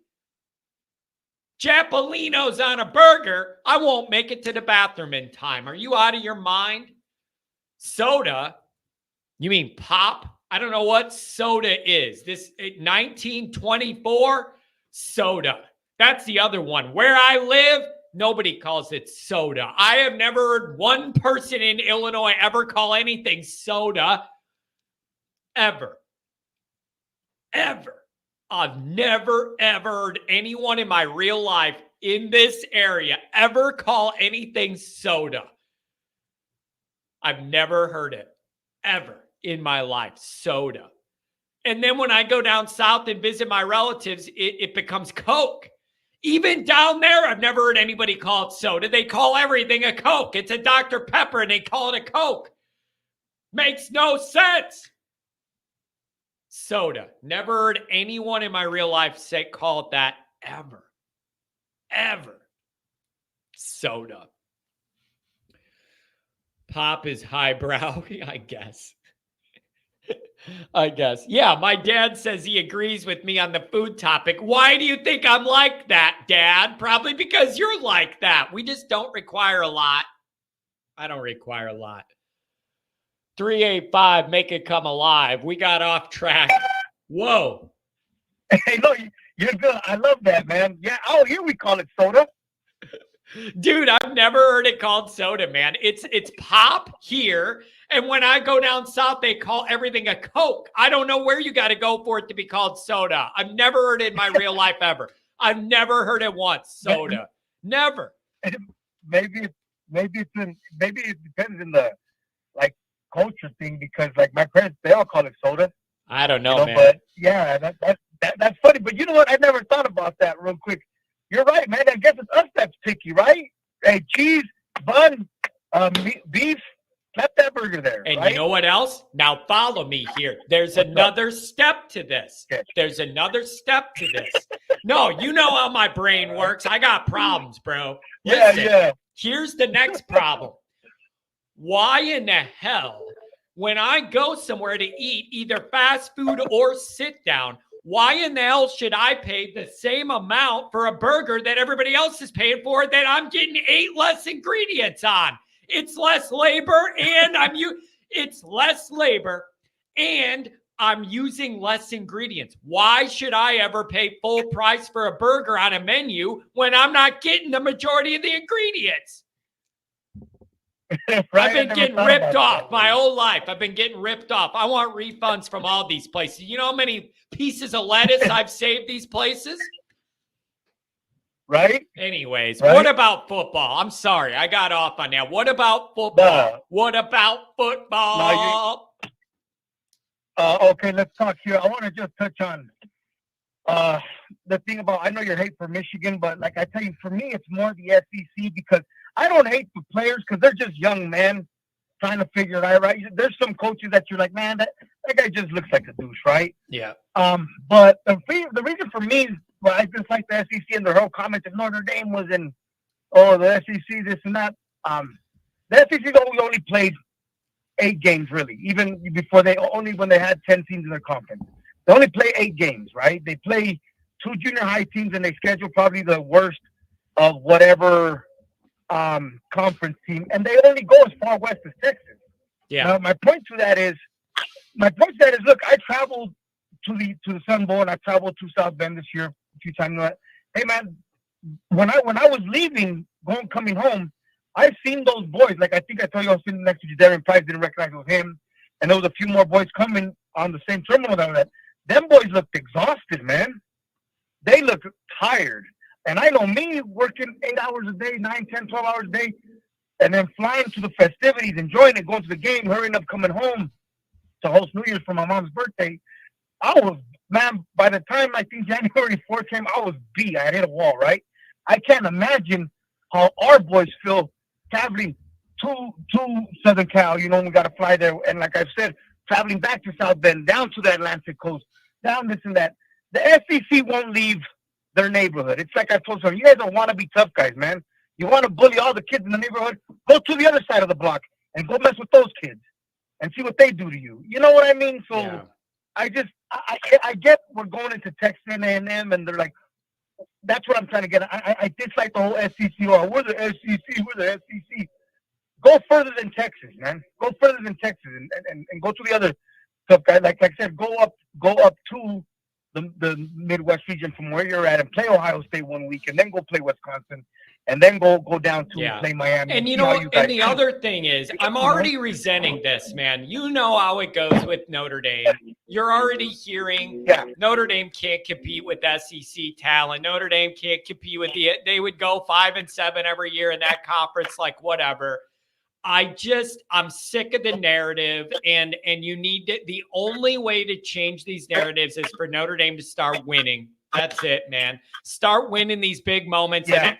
Jappolinos on a burger? I won't make it to the bathroom in time. Are you out of your mind? Soda? You mean pop? I don't know what soda is. This 1924 soda. That's the other one. Where I live, nobody calls it soda. I have never heard one person in Illinois ever call anything soda. Ever. Ever. I've never, ever heard anyone in my real life in this area ever call anything soda. I've never heard it. Ever. In my life, soda. And then when I go down south and visit my relatives, it becomes Coke. Even down there, I've never heard anybody call it soda. They call everything a Coke. It's a Dr. Pepper and they call it a Coke. Makes no sense. Soda. Never heard anyone in my real life call it that ever. Ever. Soda. Pop is highbrow, I guess. I guess. Yeah, my dad says he agrees with me on the food topic. Why do you think I'm like that, Dad? Probably because you're like that. We just don't require a lot. I don't require a lot. 385, make it come alive. We got off track. Whoa. Hey, look, you're good. I love that, man. Yeah. Oh, here we call it soda. Dude, I've never heard it called soda, man. It's pop here. And when I go down south, they call everything a Coke. I don't know where you got to go for it to be called soda. I've never heard it in my real life ever. I've never heard it once. Soda. Never. Maybe it depends on the like culture thing because like my parents, they all call it soda. I don't know, man. But yeah, that's funny. But you know what? I never thought about that real quick. You're right, man. I guess it's us that's picky, right? Hey, cheese, bun, beef. Slap that burger there. And right? You know what else? Now follow me here. There's another step to this. There's another step to this. No, you know how my brain works. I got problems, bro. Listen, yeah. Here's the next problem. Why in the hell, when I go somewhere to eat, either fast food or sit down, why in the hell should I pay the same amount for a burger that everybody else is paying for that I'm getting 8 less ingredients on? It's less labor and it's less labor and I'm using less ingredients. Why should I ever pay full price for a burger on a menu when I'm not getting the majority of the ingredients? Right? I've been getting ripped off my whole life. I've been getting ripped off. I want refunds from all these places. You know how many pieces of lettuce I've saved these places? Right? Anyways, right? What about football? I'm sorry, I got off on that. What about football? What about football? Okay, let's talk here. I want to just touch on the thing about, I know your hate for Michigan, but like I tell you, for me, it's more the SEC because I don't hate the players because they're just young men trying to figure it out, right? There's some coaches that you're like, man, that guy just looks like a douche, right? Yeah. But the reason for me why I dislike the SEC and their whole comments if Notre Dame was in, the SEC, this and that. The SEC only played 8 games, really, even before when they had 10 teams in their conference. They only play 8 games, right? They play 2 junior high teams, and they schedule probably the worst of whatever conference team, and they only go as far west as Texas. Yeah. Now, my point to that is, look, I traveled to the Sun Bowl, and I traveled to South Bend this year a few times. Hey, man, when I was leaving, coming home, I seen those boys. Like I think I told you, I was sitting next to Darren Price, didn't recognize it was him, and there was a few more boys coming on the same terminal that I was at. Them boys looked exhausted, man. They looked tired. And I know me working 8 hours a day, 9, 10, 12 hours a day, and then flying to the festivities, enjoying it, going to the game, hurrying up, coming home to host New Year's for my mom's birthday. I was, man, by the time I think January 4th came, I was beat. I hit a wall, right? I can't imagine how our boys feel traveling to Southern Cal. You know, we got to fly there. And like I've said, traveling back to South Bend, down to the Atlantic coast, down this and that. The SEC won't leave their neighborhood. It's like I told some, you guys don't want to be tough guys, man. You want to bully all the kids in the neighborhood? Go to the other side of the block and go mess with those kids and see what they do to you. You know what I mean? So yeah. I get we're going into Texas A&M, and they're like, that's what I'm trying to get. I dislike the whole SEC. Oh, we're the SEC. We're the SEC. Go further than Texas, man. Go further than Texas, and go to the other tough guys. Like I said, go up to the Midwest region from where you're at and play Ohio State one week, and then go play Wisconsin, and then go down to play Miami. And you know, and the other thing is, I'm already resenting this, man. You know how it goes with Notre Dame. You're already hearing Notre Dame can't compete with SEC talent. Notre Dame can't compete with they would go 5-7 every year in that conference, like whatever. I'm sick of the narrative, and you need to, the only way to change these narratives is for Notre Dame to start winning. That's it, man. Start winning these big moments. And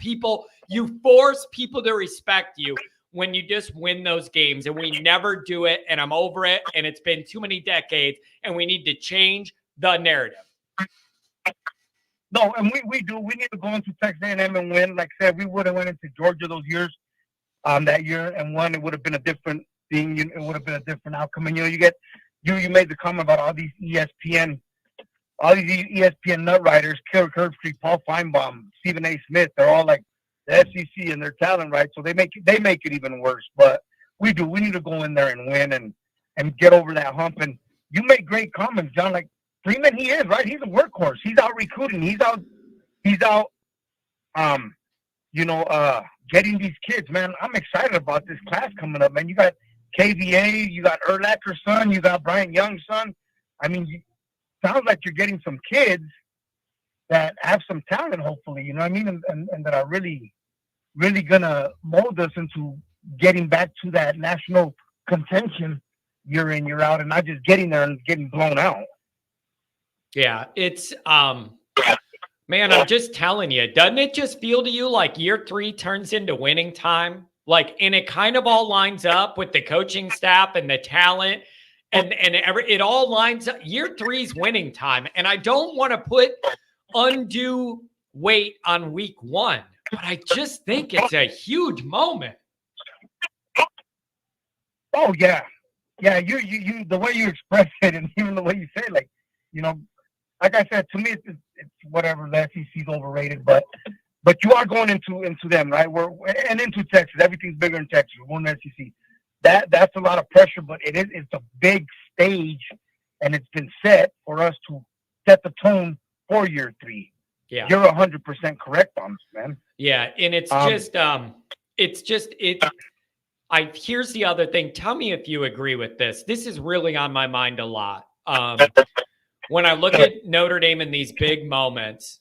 you force people to respect you when you just win those games, and we never do it, and I'm over it, and it's been too many decades, and we need to change the narrative. No, and we do. We need to go into Texas A&M and win. Like I said, we would have went into Georgia those years. That year and won, it would have been a different thing. It would have been a different outcome. And you made the comment about all these ESPN nut riders, Kirk Herbstreit, Paul Feinbaum, Stephen A. Smith. They're all like the SEC and their talent, right? So they make it even worse. But we do. We need to go in there and win and get over that hump. And you make great comments, John. Like Freeman, he is right. He's a workhorse. He's out recruiting. He's out. Getting these kids, man. I'm excited about this class coming up, man. You got KVA, you got Urlacher's son, you got Bryant Young's son. I mean, sounds like you're getting some kids that have some talent, hopefully, you know what I mean? And that are really, really going to mold us into getting back to that national contention year in, year out, and not just getting there and getting blown out. Yeah, it's man, I'm just telling you, doesn't it just feel to you like year 3 turns into winning time? Like, and it kind of all lines up with the coaching staff and the talent, and it all lines up. Year 3 is winning time, and I don't want to put undue weight on week 1, but I just think it's a huge moment. Oh yeah, you the way you express it, and even the way you say it, like, you know. Like I said, to me, it's whatever. The SEC's overrated, but you are going into them, right? And into Texas. Everything's bigger in Texas. We're going to SEC. That's a lot of pressure, but it's a big stage, and it's been set for us to set the tone for year 3. Yeah, you're 100% correct on this, man. Yeah, and here's the other thing. Tell me if you agree with this. This is really on my mind a lot. When I look at Notre Dame in these big moments,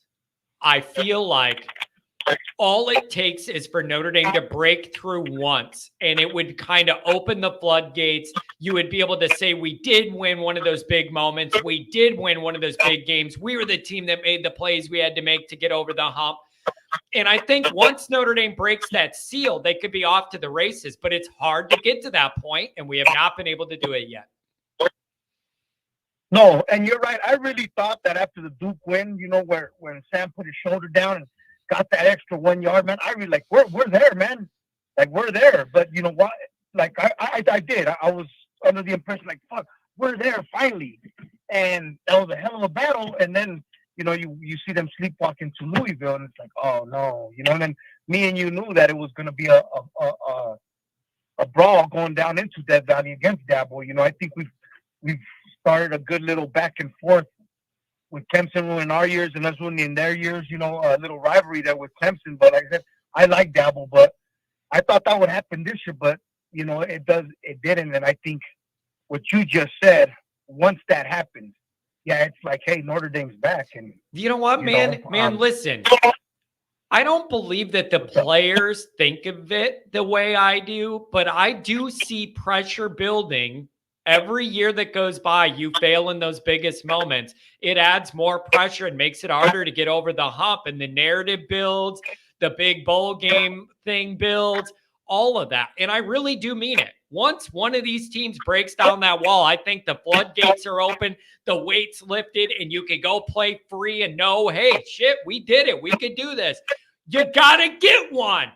I feel like all it takes is for Notre Dame to break through once, and it would kind of open the floodgates. You would be able to say, we did win one of those big moments. We did win one of those big games. We were the team that made the plays we had to make to get over the hump. And I think once Notre Dame breaks that seal, they could be off to the races, but it's hard to get to that point, and we have not been able to do it yet. No, and you're right. I really thought that after the Duke win, when Sam put his shoulder down and got that extra 1 yard, man, I really like, we're there, man. Like, we're there. But you know what? Like, I did. I was under the impression, like, fuck, we're there finally. And that was a hell of a battle. And then, you see them sleepwalking to Louisville, and it's like, oh, no. And then me and you knew that it was going to be a brawl going down into Death Valley against Dabo. I think we've started a good little back and forth with Clemson in our years and us in their years, a little rivalry there with Clemson. But like I said, I like Dabo, but I thought that would happen this year, but it didn't. And I think what you just said, once that happens, yeah, it's like, hey, Notre Dame's back. And you know what, man, listen, I don't believe that the players think of it the way I do, but I do see pressure building. Every year that goes by, you fail in those biggest moments. It adds more pressure and makes it harder to get over the hump. And the narrative builds, the big bowl game thing builds, all of that. And I really do mean it. Once one of these teams breaks down that wall, I think the floodgates are open, the weight's lifted, and you can go play free and know, hey, shit, we did it. We could do this. You got to get one.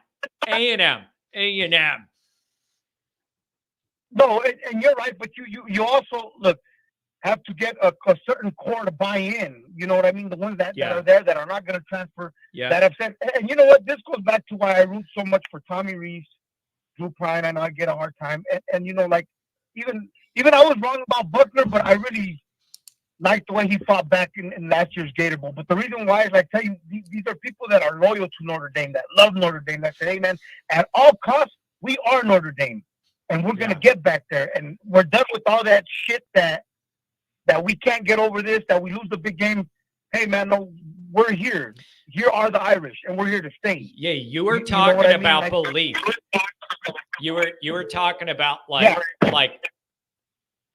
A&M. No, and you're right, but you also have to get a certain core to buy in. You know what I mean? The ones that are there that are not going to transfer. Yeah. That have said, and you know what? This goes back to why I root so much for Tommy Rees, Drew Prine. I know I get a hard time, and even I was wrong about Buckner, but I really liked the way he fought back in last year's Gator Bowl. But the reason why is, I tell you, these are people that are loyal to Notre Dame, that love Notre Dame, that say, hey man, at all costs, we are Notre Dame. And we're going to get back there. And we're done with all that shit that we can't get over this, that we lose the big game. Hey, man, no, we're here. Here are the Irish, and we're here to stay. Yeah, you were talking about belief. You were talking about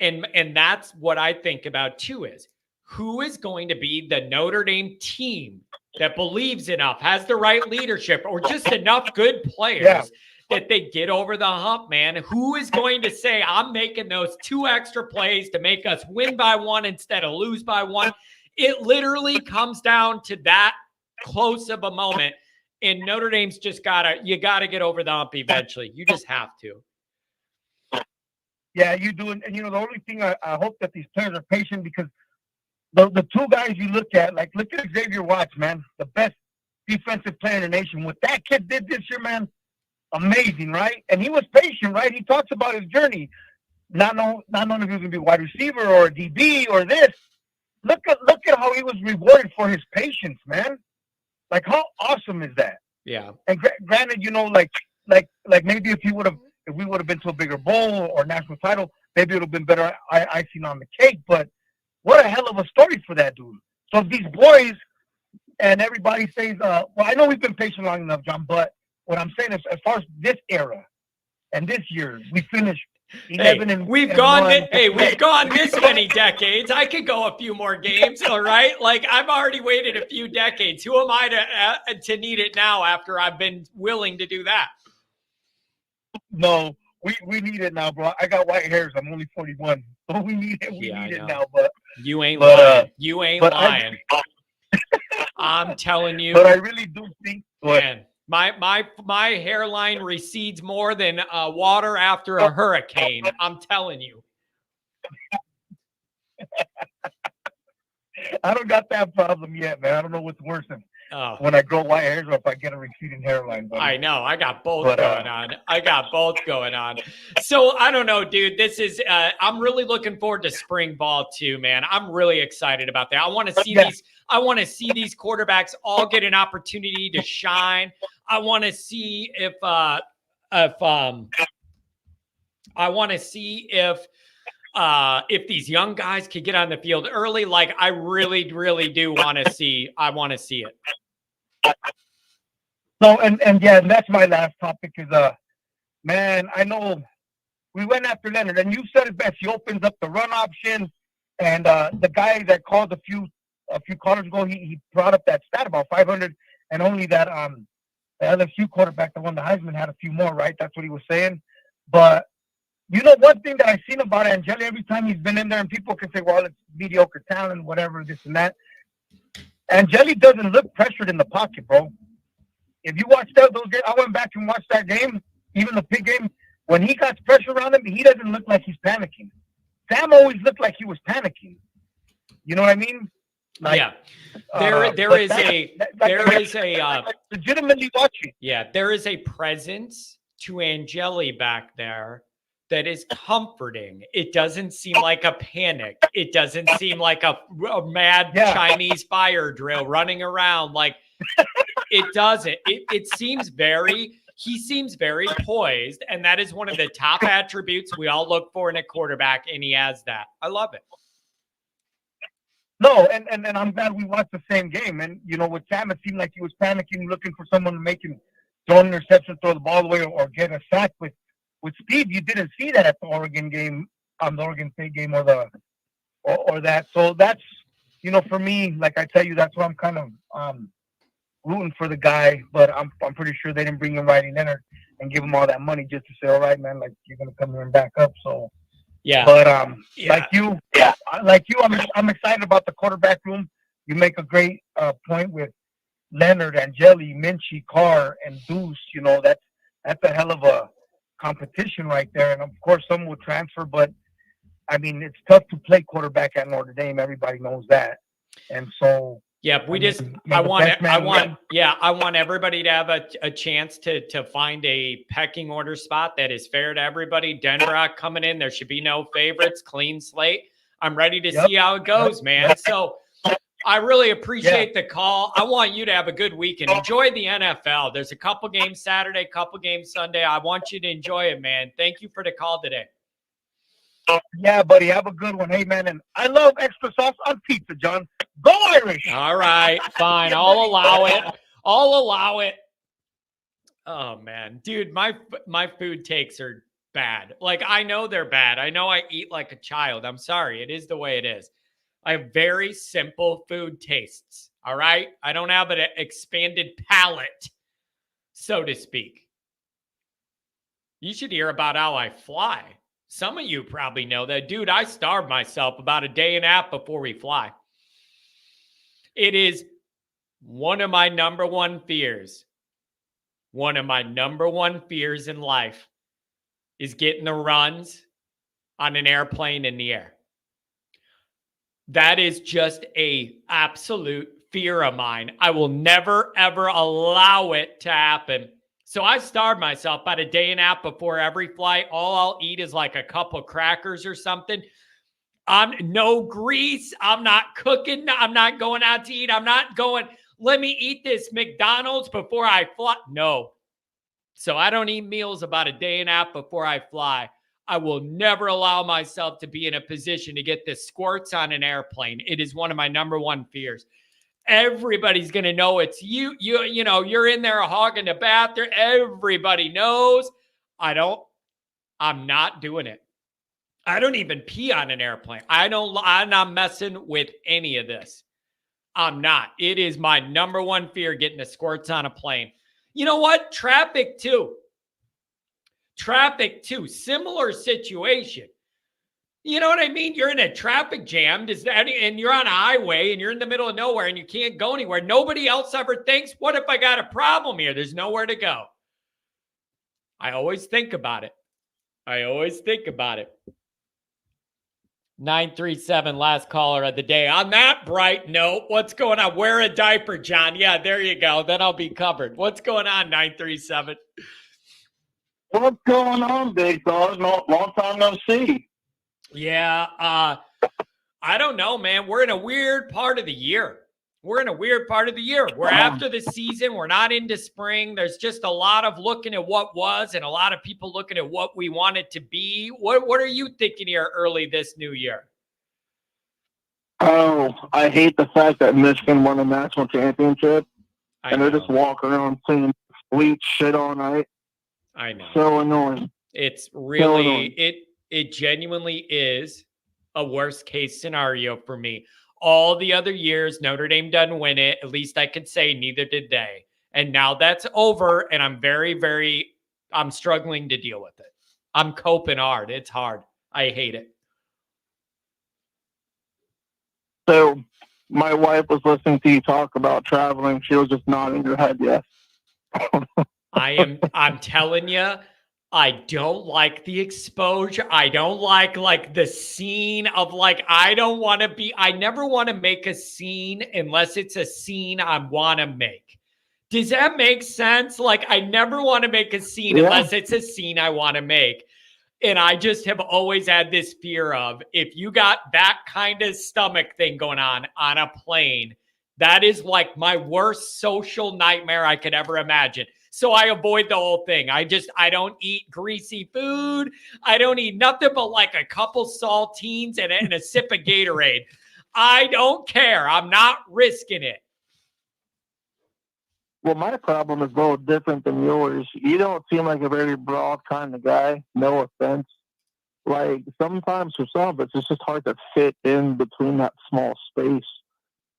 and that's what I think about too, is who is going to be the Notre Dame team that believes enough, has the right leadership, or just enough good players that they get over the hump, man. Who is going to say, I'm making those 2 extra plays to make us win by 1 instead of lose by 1? It literally comes down to that close of a moment. And Notre Dame's just you gotta get over the hump eventually. You just have to. Yeah, you do. And the only thing I hope that these players are patient, because the 2 guys you look at Xavier Watts, man, the best defensive player in the nation. What that kid did this year, man, amazing, right? And he was patient, right? He talks about his journey, not knowing if he was going to be a wide receiver or a DB or this. Look at how he was rewarded for his patience, man. Like, how awesome is that? Yeah. And granted, maybe if we would have been to a bigger bowl or national title, maybe it would have been better icing on the cake. But what a hell of a story for that dude. So if these boys and everybody says, well, I know we've been patient long enough, John, but what I'm saying is, as far as this era and this year, we finished 11 we've gone this many decades. I could go a few more games, all right? Like, I've already waited a few decades. Who am I to need it now after I've been willing to do that? No, we need it now, bro. I got white hairs. I'm only 41, so we need it. We need it now. But you ain't lying. You ain't lying. I'm telling you. But I really do think, man. My hairline recedes more than water after a hurricane. I'm telling you. I don't got that problem yet, man. I don't know what's worse than when I grow white hairs or if I get a receding hairline. Buddy. I know. I got both going on. So I don't know, dude. This is I'm really looking forward to spring ball too, man. I'm really excited about that. I want to see these. I want to see these quarterbacks all get an opportunity to shine. I want to see if these young guys could get on the field early. Like, I really, really do want to see. I want to see it. So and yeah, and that's my last topic is man, I know we went after Leonard, and you said it best. He opens up the run option, and the guy that called a few callers ago, he brought up that stat about 500, and only that the LSU quarterback that won the Heisman had a few more, right? That's what he was saying. But you know, one thing that I've seen about Angeli every time he's been in there, and people can say, well, it's mediocre talent, whatever, this and that. Angeli doesn't look pressured in the pocket, bro. If you watch those games, I went back and watched that game, even the big game. When he got pressure around him, he doesn't look like he's panicking. Sam always looked like he was panicking. You know what I mean? Like, yeah. There is a legitimately watching. Yeah, there is a presence to Angeli back there that is comforting. It doesn't seem like a panic. It doesn't seem like a mad Chinese fire drill running around. Like it doesn't. It seems he seems very poised, and that is one of the top attributes we all look for in a quarterback, and he has that. I love it. No, and I'm glad we watched the same game. And, you know, with Sam, it seemed like he was panicking, looking for someone to make him throw an interception, throw the ball away, or get a sack. With speed, you didn't see that at the Oregon game, the Oregon State game, or that. So that's, you know, for me, like I tell you, that's why I'm kind of rooting for the guy. But I'm pretty sure they didn't bring him right in there and give him all that money just to say, all right, man, like you're gonna come here and back up. So. Yeah, but like you, I'm excited about the quarterback room. You make a great point with Leonard, Angeli, Minchie, Carr, and Deuce. You know, that's a hell of a competition right there. And of course, some will transfer, but I mean, it's tough to play quarterback at Notre Dame. Everybody knows that, and so. Yeah, I want everybody to have a chance to find a pecking order spot that is fair to everybody. Denver coming in, there should be no favorites, clean slate. I'm ready to see how it goes, man. So I really appreciate the call. I want you to have a good weekend. Enjoy the NFL. There's a couple games Saturday, couple games Sunday. I want you to enjoy it, man. Thank you for the call today. Yeah, buddy. Have a good one. Hey, man. And I love extra sauce on pizza, John. Go Irish. All right. Fine. I'll allow it. Oh, man. Dude, my food takes are bad. Like, I know they're bad. I know I eat like a child. I'm sorry. It is the way it is. I have very simple food tastes. All right? I don't have an expanded palate, so to speak. You should hear about how I fly. Some of you probably know that. Dude, I starve myself about a day and a half before we fly. It is one of my number one fears. One of my number one fears in life is getting the runs on an airplane in the air. That is just a absolute fear of mine. I will never, ever allow it to happen. So I starve myself about a day and a half before every flight. All I'll eat is like a couple crackers or something. I'm no grease. I'm not cooking. I'm not going out to eat. I'm not going, let me eat this McDonald's before I fly. No. So I don't eat meals about a day and a half before I fly. I will never allow myself to be in a position to get the squirts on an airplane. It is one of my number one fears. Everybody's going to know it's you. You know, you're in there hogging the bathroom. Everybody knows. I'm not doing it. I don't even pee on an airplane. I'm not messing with any of this. I'm not. It is my number one fear, getting the squirts on a plane. You know what? Traffic too. Similar situation. You know what I mean? You're in a traffic jam and you're on a highway and you're in the middle of nowhere and you can't go anywhere. Nobody else ever thinks, what if I got a problem here? There's nowhere to go. I always think about it. 937, last caller of the day. On that bright note, what's going on? Wear a diaper, John. Yeah, there you go. Then I'll be covered. What's going on, 937? What's going on, big dog? No, long time no see. Yeah, I don't know, man. We're in a weird part of the year. We're after the season. We're not into spring. There's just a lot of looking at what was and a lot of people looking at what we want it to be. What are you thinking here early this new year? Oh, I hate the fact that Michigan won a national championship. And they're just walking around singing bleach shit all night. I know. So annoying. It's really it genuinely is a worst case scenario for me. All the other years Notre Dame doesn't win it. At least I could say neither did they. And now that's over, and I'm I'm struggling to deal with it. I'm coping hard. It's hard. I hate it. So my wife was listening to you talk about traveling. She was just nodding her head yes. I'm telling you, I don't like the exposure. I don't like the scene of I don't want to be, I never want to make a scene unless it's a scene I want to make. Does that make sense? I never want to make a scene unless it's a scene I want to make. And I just have always had this fear of, if you got that kind of stomach thing going on a plane, that is my worst social nightmare I could ever imagine. So I avoid the whole thing. I don't eat greasy food. I don't eat nothing but a couple saltines and a sip of Gatorade. I don't care. I'm not risking it. Well, my problem is a little different than yours. You don't seem like a very broad kind of guy. No offense. Sometimes for some of us, it's just hard to fit in between that small space.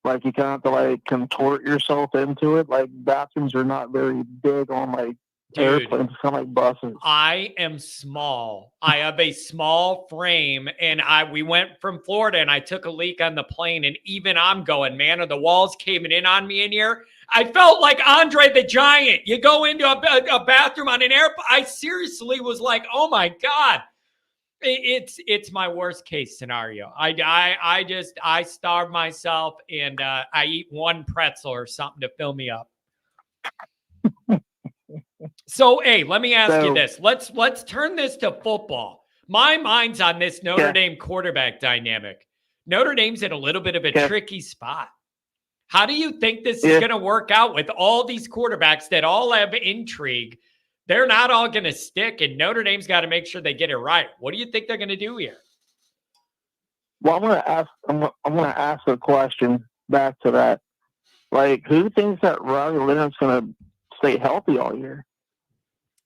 You kind of have to contort yourself into it. Bathrooms are not very big on airplanes, kind of like buses. I am small. I have a small frame, and we went from Florida, and I took a leak on the plane, and even I'm going, man, are the walls caving in on me in here? I felt like Andre the Giant. You go into a bathroom on an airplane. I seriously was like, oh my God. It's my worst case scenario. I starve myself, and I eat one pretzel or something to fill me up. So, hey, let me ask you this. Let's turn this to football. My mind's on this Notre Dame quarterback dynamic. Notre Dame's in a little bit of a tricky spot. How do you think this is going to work out with all these quarterbacks that all have intrigue? They're not all going to stick, and Notre Dame's got to make sure they get it right. What do you think they're going to do here? Well, I'm going to ask a question back to that. Who thinks that Riley Leonard's going to stay healthy all year?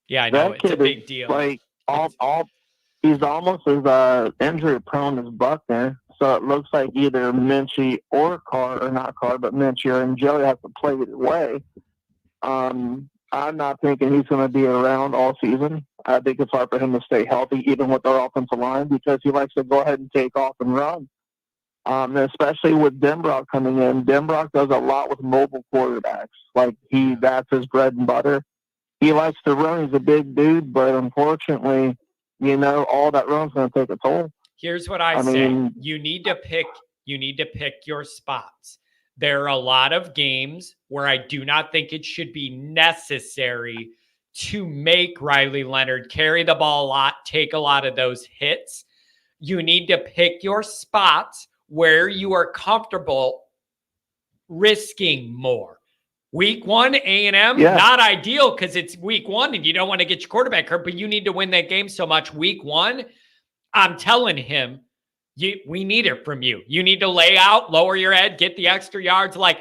Yeah, I know. It's a big deal. He's almost as injury prone as Buckner. So it looks like either Minchie or Carr, or not Carr, but Minchie and Joey have to play either way. I'm not thinking he's going to be around all season. I think it's hard for him to stay healthy, even with our offensive line, because he likes to go ahead and take off and run. Especially with Denbrock coming in. Denbrock does a lot with mobile quarterbacks. That's his bread and butter. He likes to run. He's a big dude, but unfortunately, all that run's going to take a toll. Here's what I say. You need to pick your spots. There are a lot of games where I do not think it should be necessary to make Riley Leonard carry the ball a lot, take a lot of those hits. You need to pick your spots where you are comfortable risking more. Week 1, A&M, not ideal because it's week 1 and you don't want to get your quarterback hurt, but you need to win that game so much. Week 1, I'm telling him, we need it from you. You need to lay out, lower your head, get the extra yards. Like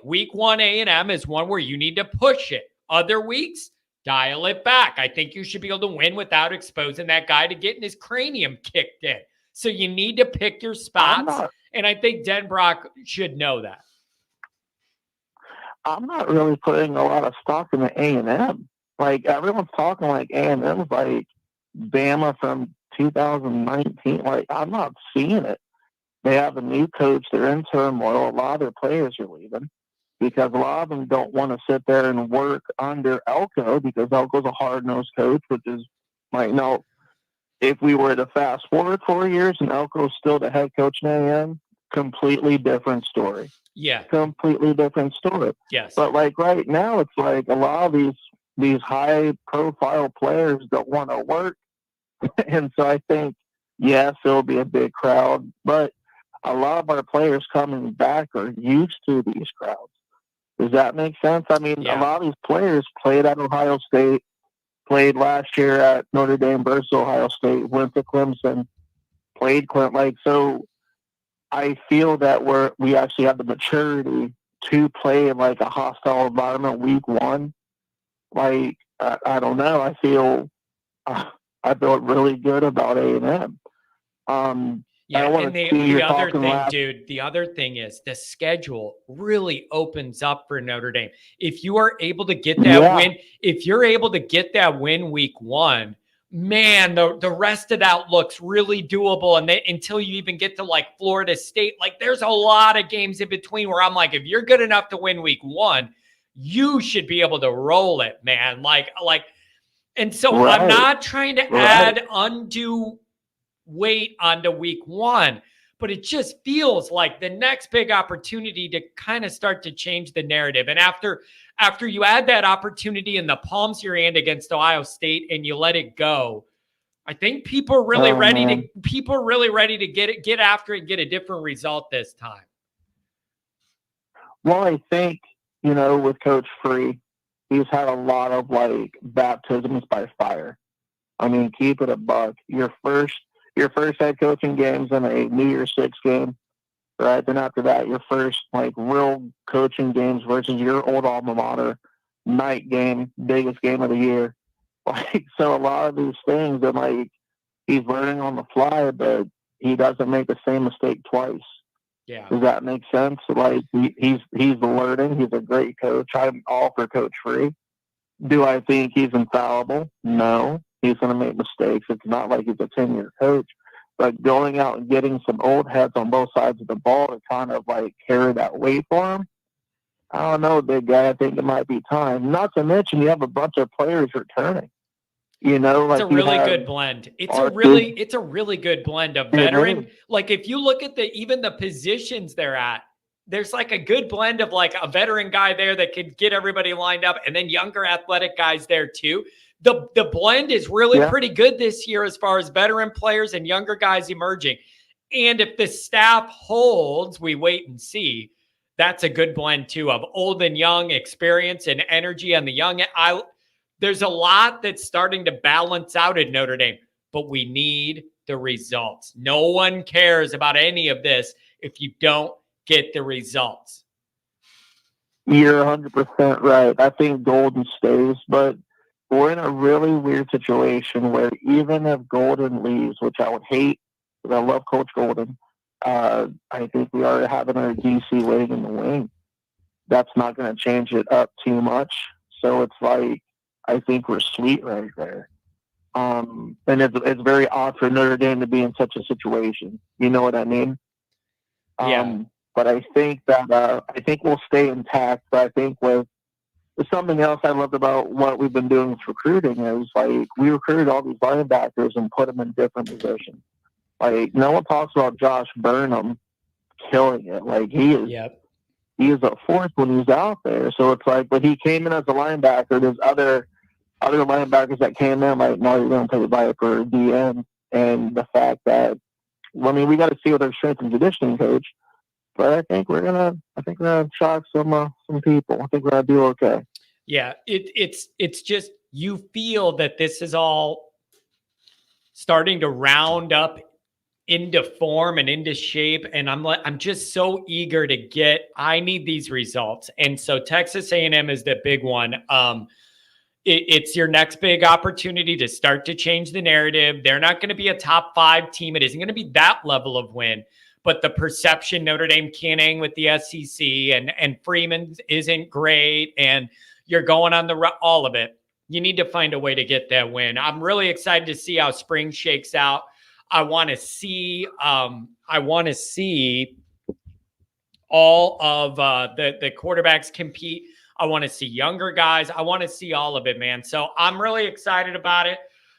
week 1 A&M is one where you need to push it. Other weeks, dial it back. I think you should be able to win without exposing that guy to getting his cranium kicked in. So you need to pick your spots, and I think Denbrock should know that. I'm not really putting a lot of stock in the A&M. Everyone's talking A&M's Bama from 2019. I'm not seeing it. They have a new coach. They're in turmoil. A lot of their players are leaving because a lot of them don't want to sit there and work under Elko, because Elko's a hard-nosed coach, which is no. If we were to fast forward 4 years and Elko's still the head coach in A&M, completely different story. Yeah. Completely different story. Yes. But right now, it's a lot of these high-profile players don't want to work. And so I think, yes, it'll be a big crowd, but a lot of our players coming back are used to these crowds. Does that make sense? A lot of these players played at Ohio State, played last year at Notre Dame versus Ohio State, went to Clemson, played Clemson. So I feel that we actually have the maturity to play in a hostile environment week 1. like, I don't know. I feel really good about A&M. Yeah, I want and to see the you're other talking thing, last. dude, the other thing is the schedule really opens up for Notre Dame. If you are able to get that Yeah. win, if you're able to get that win week 1, man, the rest of that looks really doable. And until you even get to like Florida State, like there's a lot of games in between where I'm like, if you're good enough to win week 1, you should be able to roll it, man. And so I'm Right. not trying to Right. add undue weight onto week 1, but it just feels like the next big opportunity to kind of start to change the narrative. And after you add that opportunity in the palms of your hand against Ohio State and you let it go, I think people are really ready to get after it and get a different result this time. Well, I think, with Coach Free, he's had a lot of like baptisms by fire. I mean, keep it a buck. Your first head coaching game's in a New Year's Six game, right? Then after that, your first like real coaching games versus your old alma mater night game, biggest game of the year. Like, so a lot of these things are like he's learning on the fly, but he doesn't make the same mistake twice. Yeah. Does that make sense? Like he's learning. He's a great coach. I'm all for Coach Free. Do I think he's infallible? No. He's going to make mistakes. It's not like he's a 10-year coach. But going out and getting some old heads on both sides of the ball to kind of like carry that weight for him, I don't know, big guy. I think it might be time. Not to mention you have a bunch of players returning. It's a really good blend. It's a really good blend of veteran. Like if you look at even the positions they're at, there's like a good blend of like a veteran guy there that could get everybody lined up, and then younger athletic guys there too. The blend is really pretty good this year as far as veteran players and younger guys emerging. And if the staff holds, we wait and see. That's a good blend too of old and young, experience and energy on the young. There's a lot that's starting to balance out at Notre Dame, but we need the results. No one cares about any of this if you don't get the results. You're 100% right. I think Golden stays, but we're in a really weird situation where even if Golden leaves, which I would hate, because I love Coach Golden, I think we already have our DC waiting in the wing. That's not going to change it up too much. So it's like, I think we're sweet right there. And it's very odd for Notre Dame to be in such a situation. You know what I mean? Yeah. But I think that we'll stay intact. But I think with something else I loved about what we've been doing with recruiting is like we recruited all these linebackers and put them in different positions. Like no one talks about Josh Burnham killing it. Like he is. Yep. He is a force when he's out there. So it's like, but he came in as a linebacker. There's other linebackers that came in like, no, you're going to play Viper, DM, and the fact that, I mean, we got to see what our strength and conditioning coach. But I think we're gonna shock some people. I think we're gonna do okay. Yeah, it's just you feel that this is all starting to round up into form and into shape, and I'm just so eager to get. I need these results, and so Texas A&M is the big one. It's your next big opportunity to start to change the narrative. They're not going to be a top 5 team. It isn't going to be that level of win. But the perception Notre Dame can't hang with the SEC and Freeman isn't great and you're going on all of it. You need to find a way to get that win. I'm really excited to see how spring shakes out. I want to see all of the quarterbacks compete. I want to see younger guys. I want to see all of it, man. So I'm really excited about it.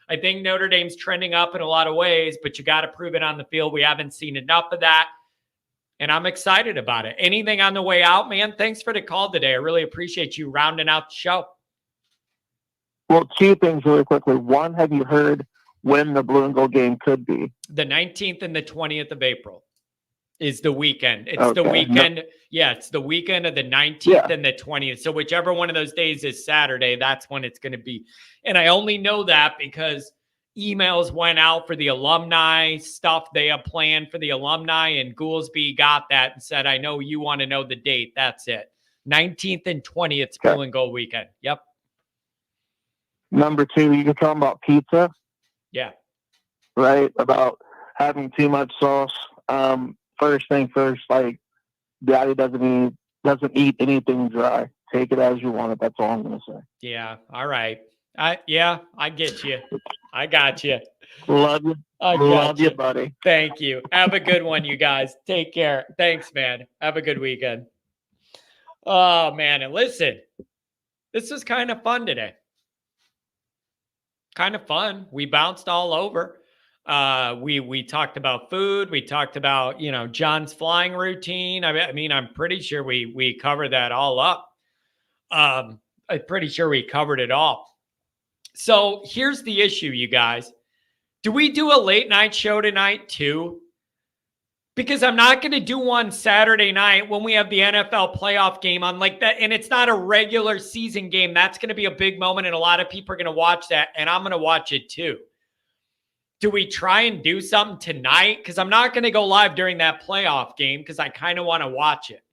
I think Notre Dame's trending up in a lot of ways, but you got to prove it on the field. We haven't seen enough of that, and I'm excited about it. Anything on the way out, man? Thanks for the call today. I really appreciate you rounding out the show. Well, 2 things really quickly. One, have you heard when the blue and gold game could be? The 19th and the 20th of April is the weekend. It's the weekend. No. Yeah, it's the weekend of the 19th and the 20th. So whichever one of those days is Saturday, that's when it's going to be. And I only know that because emails went out for the alumni stuff they have planned for the alumni, and Goolsby got that and said, I know you want to know the date. That's it. 19th and 20th, blue and gold weekend. Yep. Number two, you can talk about pizza. Yeah. Right? About having too much sauce. First thing first, like Daddy doesn't eat anything dry. Take it as you want it. That's all I'm gonna say. Yeah. All right. I get you. I got you. Love you. I got Love you, you. buddy. Thank you. Have a good one, you guys. Take care. Thanks, man. Have a good weekend. Oh, man. And listen, this was kind of fun today. Kind of fun. We bounced all over. We talked about food. We talked about, John's flying routine. I mean, I'm pretty sure we covered that all up. I'm pretty sure we covered it all. So here's the issue, you guys. Do we do a late night show tonight too? Because I'm not going to do one Saturday night when we have the NFL playoff game on like that. And it's not a regular season game. That's going to be a big moment. And a lot of people are going to watch that. And I'm going to watch it too. Do we try and do something tonight? Because I'm not going to go live during that playoff game because I kind of want to watch it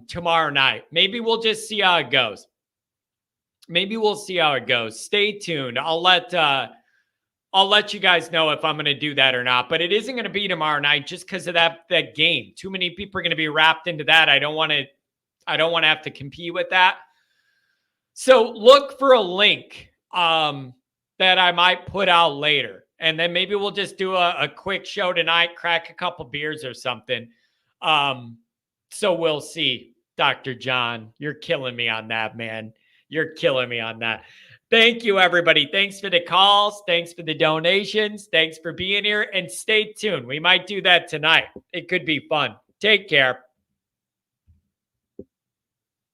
tomorrow night. Maybe we'll just see how it goes. Stay tuned. I'll let you guys know if I'm going to do that or not, but it isn't going to be tomorrow night just because of that game. Too many people are going to be wrapped into that. I don't want to have to compete with that. So look for a link that I might put out later. And then maybe we'll just do a quick show tonight, crack a couple beers or something. So we'll see. Dr. John, you're killing me on that, man. You're killing me on that. Thank you, everybody. Thanks for the calls. Thanks for the donations. Thanks for being here. And stay tuned. We might do that tonight. It could be fun. Take care.